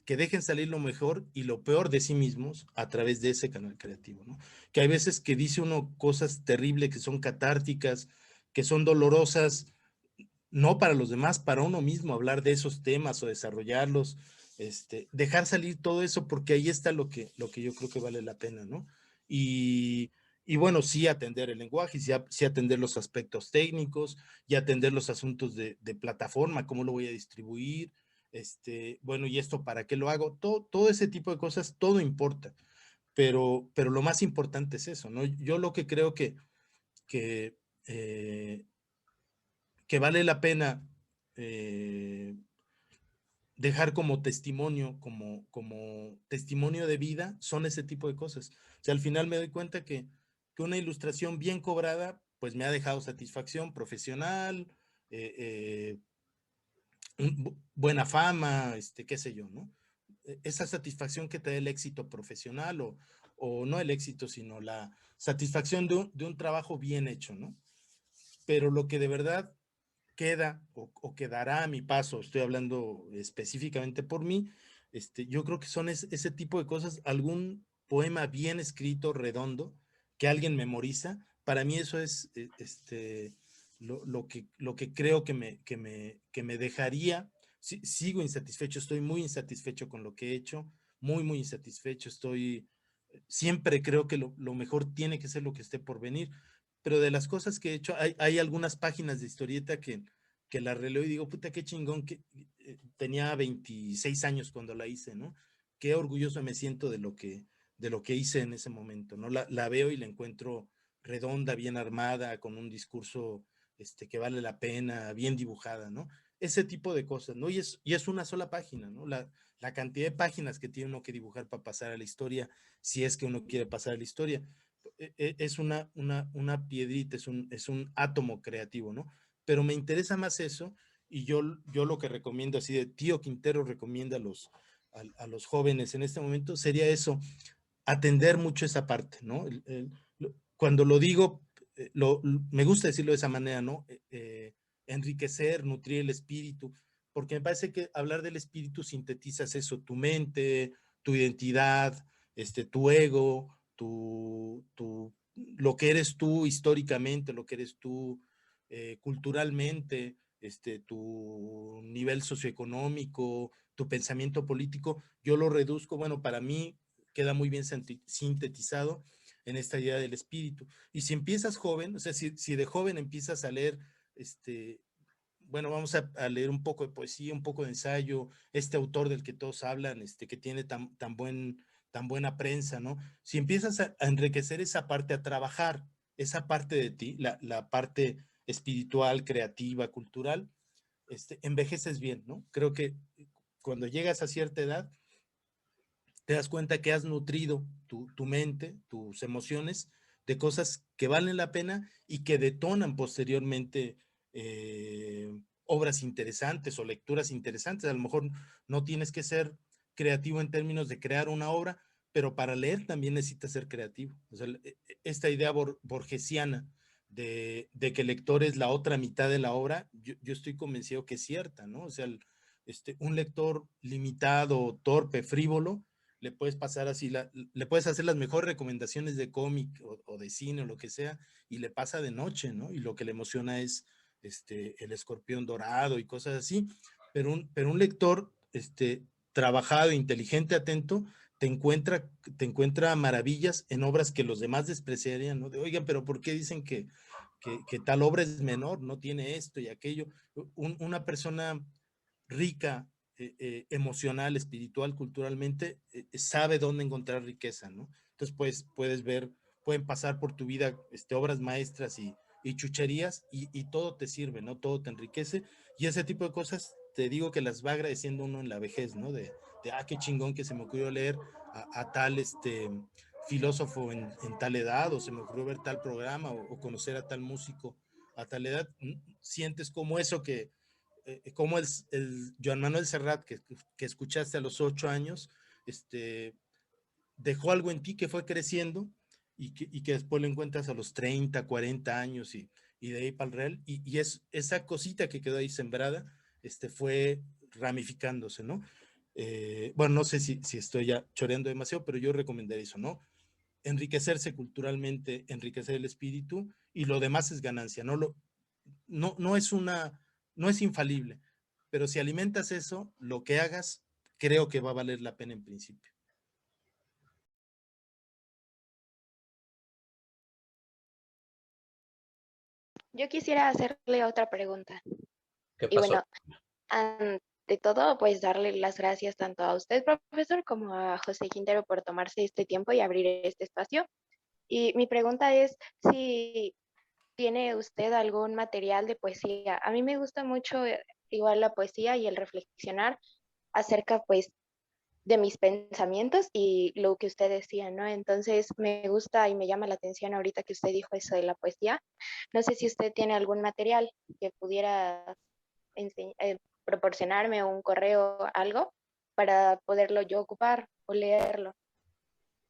que dejen salir lo mejor y lo peor de sí mismos a través de ese canal creativo, ¿no? Que hay veces que dice uno cosas terribles, que son catárticas, que son dolorosas, no para los demás, para uno mismo, hablar de esos temas o desarrollarlos, dejar salir todo eso, porque ahí está lo que yo creo que vale la pena, ¿no? Y, y bueno, sí atender el lenguaje, sí atender los aspectos técnicos, y atender los asuntos de plataforma, cómo lo voy a distribuir, bueno, y esto para qué lo hago, todo ese tipo de cosas, todo importa, pero lo más importante es eso, ¿no? Yo lo que creo que, eh, que vale la pena eh, dejar como testimonio, como testimonio de vida, son ese tipo de cosas. O sea, al final me doy cuenta que una ilustración bien cobrada, pues me ha dejado satisfacción profesional, eh, buena fama, qué sé yo, ¿no? Esa satisfacción que te da el éxito profesional o no el éxito, sino la satisfacción de un trabajo bien hecho, ¿no? Pero lo que de verdad queda o quedará a mi paso, estoy hablando específicamente por mí, yo creo que son ese tipo de cosas, algún poema bien escrito, redondo, que alguien memoriza, para mí eso es lo que creo que me dejaría, sigo insatisfecho, estoy muy insatisfecho con lo que he hecho, muy, muy insatisfecho, siempre creo que lo mejor tiene que ser lo que esté por venir, pero de las cosas que he hecho, hay algunas páginas de historieta que la releo y digo, puta, qué chingón, que tenía 26 años cuando la hice, ¿no? Qué orgulloso me siento de lo que hice en ese momento, ¿no? La veo y la encuentro redonda, bien armada, con un discurso que vale la pena, bien dibujada, ¿no? Ese tipo de cosas, ¿no? Y es una sola página, ¿no? La cantidad de páginas que tiene uno que dibujar para pasar a la historia, si es que uno quiere pasar a la historia, es una piedrita, es un átomo creativo, ¿no? Pero me interesa más eso y yo lo que recomiendo, así de Tío Quintero recomienda a los jóvenes en este momento, sería eso, atender mucho esa parte, ¿no? Cuando lo digo, me gusta decirlo de esa manera, ¿no? Enriquecer, nutrir el espíritu, porque me parece que hablar del espíritu sintetizas eso, tu mente, tu identidad, tu ego, lo que eres tú históricamente, lo que eres tú culturalmente, tu nivel socioeconómico, tu pensamiento político, yo lo reduzco, bueno, para mí queda muy bien sintetizado en esta idea del espíritu. Y si empiezas joven, o sea, si de joven empiezas a leer, bueno, vamos a leer un poco de poesía, un poco de ensayo, este autor del que todos hablan, que tiene tan buena prensa, ¿no? Si empiezas a enriquecer esa parte, a trabajar esa parte de ti, la parte espiritual, creativa, cultural, envejeces bien, ¿no? Creo que cuando llegas a cierta edad, te das cuenta que has nutrido tu mente, tus emociones, de cosas que valen la pena y que detonan posteriormente obras interesantes o lecturas interesantes. A lo mejor no tienes que ser creativo en términos de crear una obra, pero para leer también necesitas ser creativo. O sea, esta idea borgesiana de que el lector es la otra mitad de la obra, yo estoy convencido que es cierta, ¿no? O sea, un lector limitado, torpe, frívolo, le puedes pasar así, le puedes hacer las mejores recomendaciones de cómic o de cine o lo que sea, y le pasa de noche, ¿no? Y lo que le emociona es el escorpión dorado y cosas así, pero un lector trabajado, inteligente, atento, te encuentra maravillas en obras que los demás despreciarían, ¿no? De, oigan, pero ¿por qué dicen que tal obra es menor? No tiene esto y aquello. Una persona rica, emocional, espiritual, culturalmente, sabe dónde encontrar riqueza, ¿no? Entonces, pues, puedes ver, pueden pasar por tu vida obras maestras y chucherías y todo te sirve, ¿no? Todo te enriquece y ese tipo de cosas te digo que las va agradeciendo uno en la vejez, ¿no? Qué chingón que se me ocurrió leer a tal filósofo en tal edad, o se me ocurrió ver tal programa, o conocer a tal músico a tal edad. Sientes como eso como el Joan Manuel Serrat que escuchaste a los 8 años, dejó algo en ti que fue creciendo y que después lo encuentras a los 30, 40 años y de ahí para el real. Y esa cosita que quedó ahí sembrada, fue ramificándose, ¿no? Bueno, no sé si estoy ya choreando demasiado, pero yo recomendaría eso, ¿no? Enriquecerse culturalmente, enriquecer el espíritu y lo demás es ganancia, no es infalible, pero si alimentas eso, lo que hagas, creo que va a valer la pena en principio. Yo quisiera hacerle otra pregunta. ¿Qué Y pasó? bueno, ante todo, pues darle las gracias tanto a usted, profesor, como a José Quintero por tomarse este tiempo y abrir este espacio. Y mi pregunta es si tiene usted algún material de poesía. A mí me gusta mucho igual la poesía y el reflexionar acerca pues de mis pensamientos y lo que usted decía, ¿no? Entonces me gusta y me llama la atención ahorita que usted dijo eso de la poesía. No sé si usted tiene algún material que pudiera proporcionarme un correo, algo, para poderlo yo ocupar o leerlo.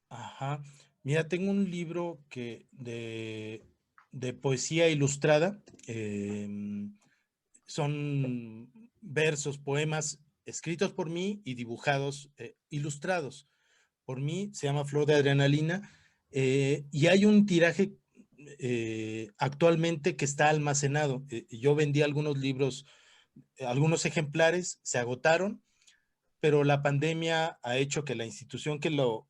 Ajá. Mira, tengo un libro de poesía ilustrada. Son versos, poemas escritos por mí y dibujados, ilustrados por mí. Se llama Flor de Adrenalina. Y hay un tiraje actualmente que está almacenado. Yo vendí algunos libros, algunos ejemplares, se agotaron, pero la pandemia ha hecho que la institución que lo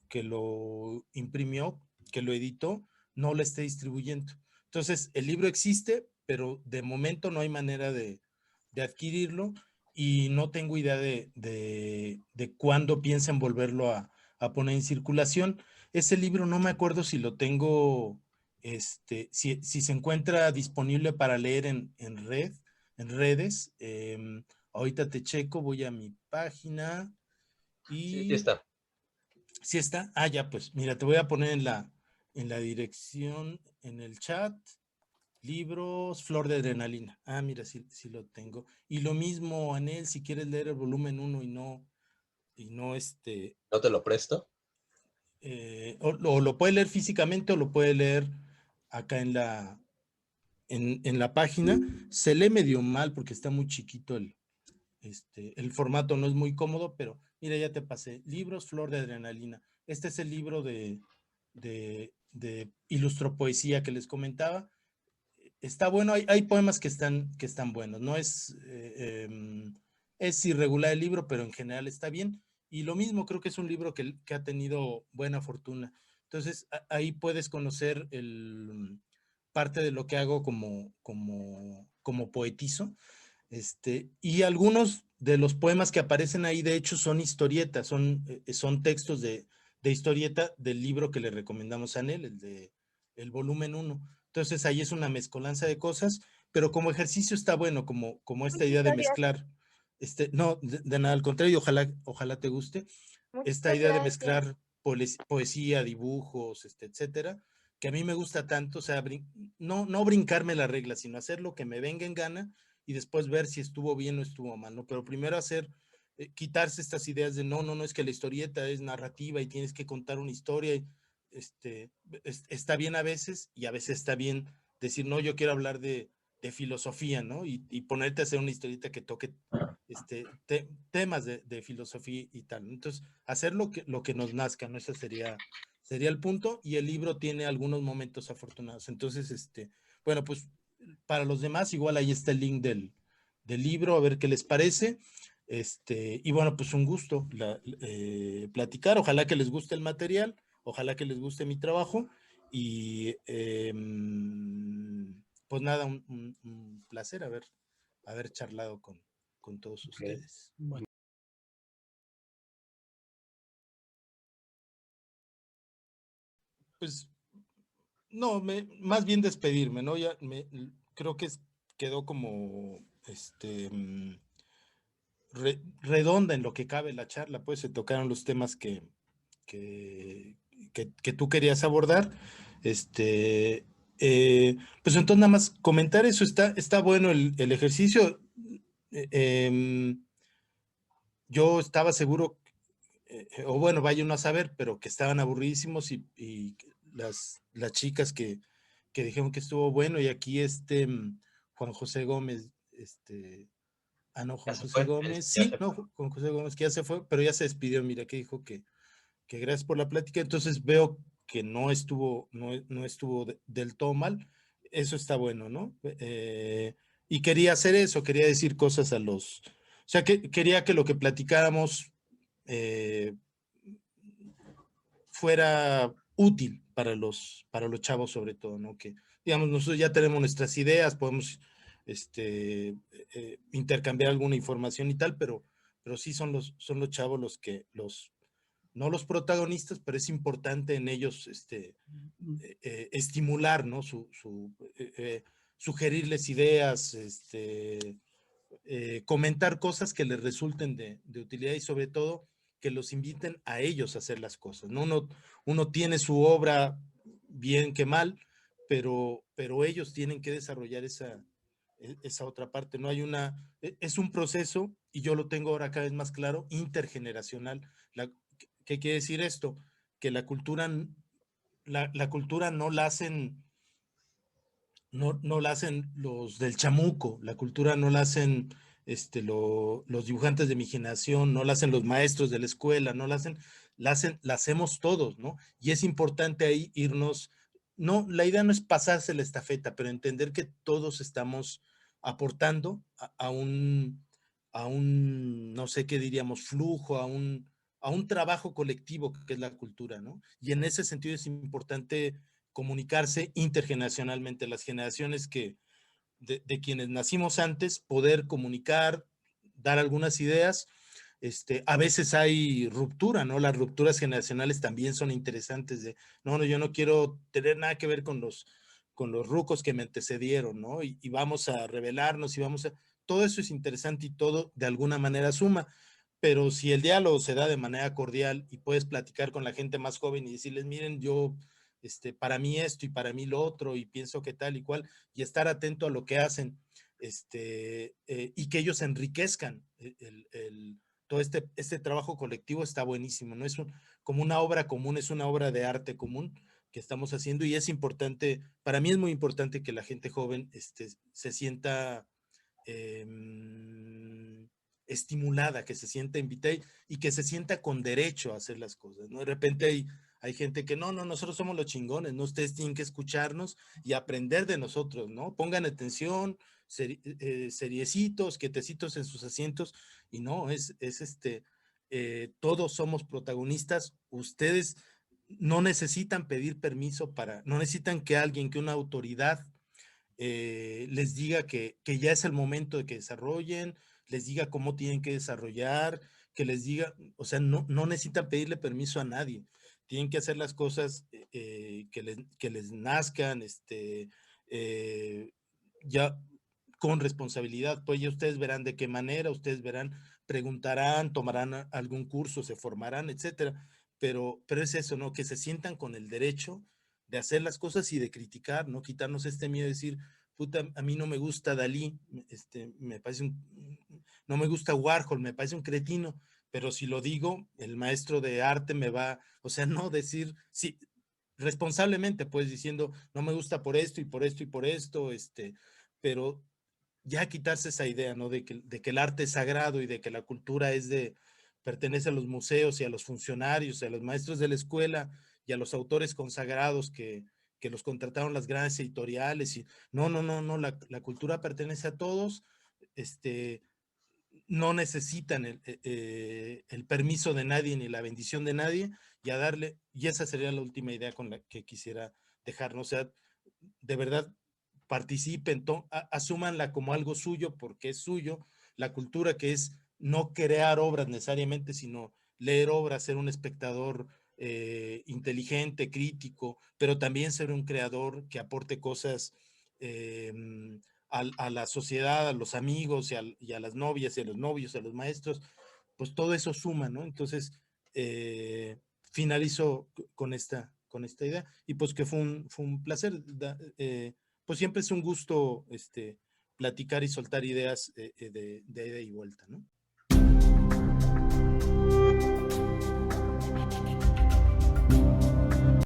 imprimió, que lo editó, no lo esté distribuyendo. Entonces, el libro existe, pero de momento no hay manera de adquirirlo y no tengo idea de cuándo piensan volverlo a poner en circulación. Ese libro no me acuerdo si lo tengo, si se encuentra disponible para leer en redes. Ahorita te checo, voy a mi página Sí, sí y está. ¿sí está? Ah, ya, pues mira, te voy a poner en la dirección, en el chat, libros, Flor de Adrenalina. Ah, mira, sí lo tengo. Y lo mismo, Anel, si quieres leer el volumen 1 y no ¿No te lo presto? o lo puede leer físicamente o lo puede leer acá en la página. Se lee medio mal porque está muy chiquito el formato, no es muy cómodo, pero mira, ya te pasé. Libros, Flor de Adrenalina. Este es el libro de ilustropoesía que les comentaba. Está bueno, hay poemas que están buenos, no es, es irregular el libro, pero en general está bien. Y lo mismo, creo que es un libro que ha tenido buena fortuna. Entonces, ahí puedes conocer parte de lo que hago como poetizo. Y algunos de los poemas que aparecen ahí, de hecho, son historietas, son textos de historieta del libro que le recomendamos a Anel, el volumen 1. Entonces ahí es una mezcolanza de cosas, pero como ejercicio está bueno, como esta idea de Muchas mezclar, no, de nada, al contrario, ojalá te guste, esta muchas idea de gracias. mezclar poesía, dibujos, etcétera, que a mí me gusta tanto, o sea, no brincarme la regla, sino hacer lo que me venga en gana y después ver si estuvo bien o estuvo mal, ¿no? Pero primero quitarse estas ideas de no, es que la historieta es narrativa y tienes que contar una historia y, está bien a veces y a veces está bien decir, no, yo quiero hablar de filosofía, ¿no? Y ponerte a hacer una historieta que toque temas de filosofía y tal. Entonces, hacer lo que nos nazca, ¿no? Ese sería el punto, y el libro tiene algunos momentos afortunados. Entonces, bueno, pues para los demás, igual ahí está el link del libro, a ver qué les parece. Y bueno, pues un gusto platicar. Ojalá que les guste el material, ojalá que les guste mi trabajo. Y pues nada, un placer haber charlado con todos ustedes. Bueno, Pues no, más bien despedirme, ¿no? Creo que quedó como redonda en lo que cabe la charla, pues se tocaron los temas que, que tú querías abordar. Pues entonces nada más comentar eso, está bueno el ejercicio. Eh, em, yo estaba seguro, o bueno, vaya uno a saber, pero que estaban aburridísimos y las chicas que dijeron que estuvo bueno, y aquí Juan José Gómez, no, ya Juan se José fue, Gómez, ya sí, se no, fue. Juan José Gómez que ya se fue, pero ya se despidió, mira, que dijo que gracias por la plática. Entonces veo que no estuvo del todo mal, eso está bueno, ¿no? Y quería hacer eso, quería decir cosas o sea, que quería que lo que platicáramos eh, fuera útil para los chavos sobre todo, ¿no? Que, digamos, nosotros ya tenemos nuestras ideas, podemos intercambiar alguna información y tal, pero sí son los chavos no los protagonistas, pero es importante en ellos estimular, ¿no? Sugerirles ideas, comentar cosas que les resulten de utilidad, y sobre todo que los inviten a ellos a hacer las cosas, ¿no? Uno tiene su obra bien que mal, pero ellos tienen que desarrollar esa otra parte, ¿no? Es un proceso, y yo lo tengo ahora cada vez más claro, intergeneracional. ¿Qué quiere decir esto? Que la cultura no la hacen los del chamuco, la cultura no la hacen los dibujantes de mi generación, no la hacen los maestros de la escuela, no la hacemos todos, ¿no? Y es importante ahí irnos, no, la idea no es pasarse la estafeta, pero entender que todos estamos aportando a un, no sé qué diríamos, flujo, a un trabajo colectivo que es la cultura, ¿no? Y en ese sentido es importante comunicarse intergeneracionalmente, las generaciones de quienes nacimos antes, poder comunicar, dar algunas ideas. A veces hay ruptura, ¿no? Las rupturas generacionales también son interesantes no, yo no quiero tener nada que ver con los rucos que me antecedieron, ¿no? Y vamos a rebelarnos todo eso es interesante y todo de alguna manera suma. Pero si el diálogo se da de manera cordial y puedes platicar con la gente más joven y decirles, miren, yo, para mí esto y para mí lo otro, y pienso que tal y cual, y estar atento a lo que hacen, y que ellos enriquezcan todo este trabajo colectivo, está buenísimo, ¿no? Como una obra común, es una obra de arte común, estamos haciendo, y es importante, para mí es muy importante que la gente joven se sienta estimulada, que se sienta invitada y que se sienta con derecho a hacer las cosas, ¿no? De repente hay gente que no, nosotros somos los chingones, ¿no? Ustedes tienen que escucharnos y aprender de nosotros, ¿no? Pongan atención, seriecitos, quietecitos en sus asientos, y no, todos somos protagonistas, ustedes no necesitan pedir permiso no necesitan que alguien, que una autoridad les diga que ya es el momento de que desarrollen, les diga cómo tienen que desarrollar, que les diga, o sea, no necesitan pedirle permiso a nadie, tienen que hacer las cosas que les nazcan, ya con responsabilidad, pues ya ustedes verán de qué manera, ustedes verán, preguntarán, tomarán algún curso, se formarán, etcétera, pero es eso, ¿no? Que se sientan con el derecho de hacer las cosas y de criticar, ¿no? Quitarnos este miedo de decir, puta, a mí no me gusta Dalí, me parece no me gusta Warhol, me parece un cretino, pero si lo digo, el maestro de arte me va, o sea, no decir, sí, responsablemente, pues diciendo, no me gusta por esto y por esto y por esto, pero ya quitarse esa idea, ¿no? De que el arte es sagrado y de que la cultura pertenece a los museos y a los funcionarios, a los maestros de la escuela y a los autores consagrados que los contrataron las grandes editoriales. Y no, la cultura pertenece a todos, no necesitan el permiso de nadie ni la bendición de nadie, y esa sería la última idea con la que quisiera dejarnos. O sea, de verdad, participen, asúmanla como algo suyo porque es suyo, la cultura, que es no crear obras necesariamente, sino leer obras, ser un espectador inteligente, crítico, pero también ser un creador que aporte cosas eh, a la sociedad, a los amigos y a las novias y a los novios, a los maestros, pues todo eso suma, ¿no? Entonces, finalizo con esta idea, y pues que fue un placer, pues siempre es un gusto platicar y soltar ideas de ida y vuelta, ¿no?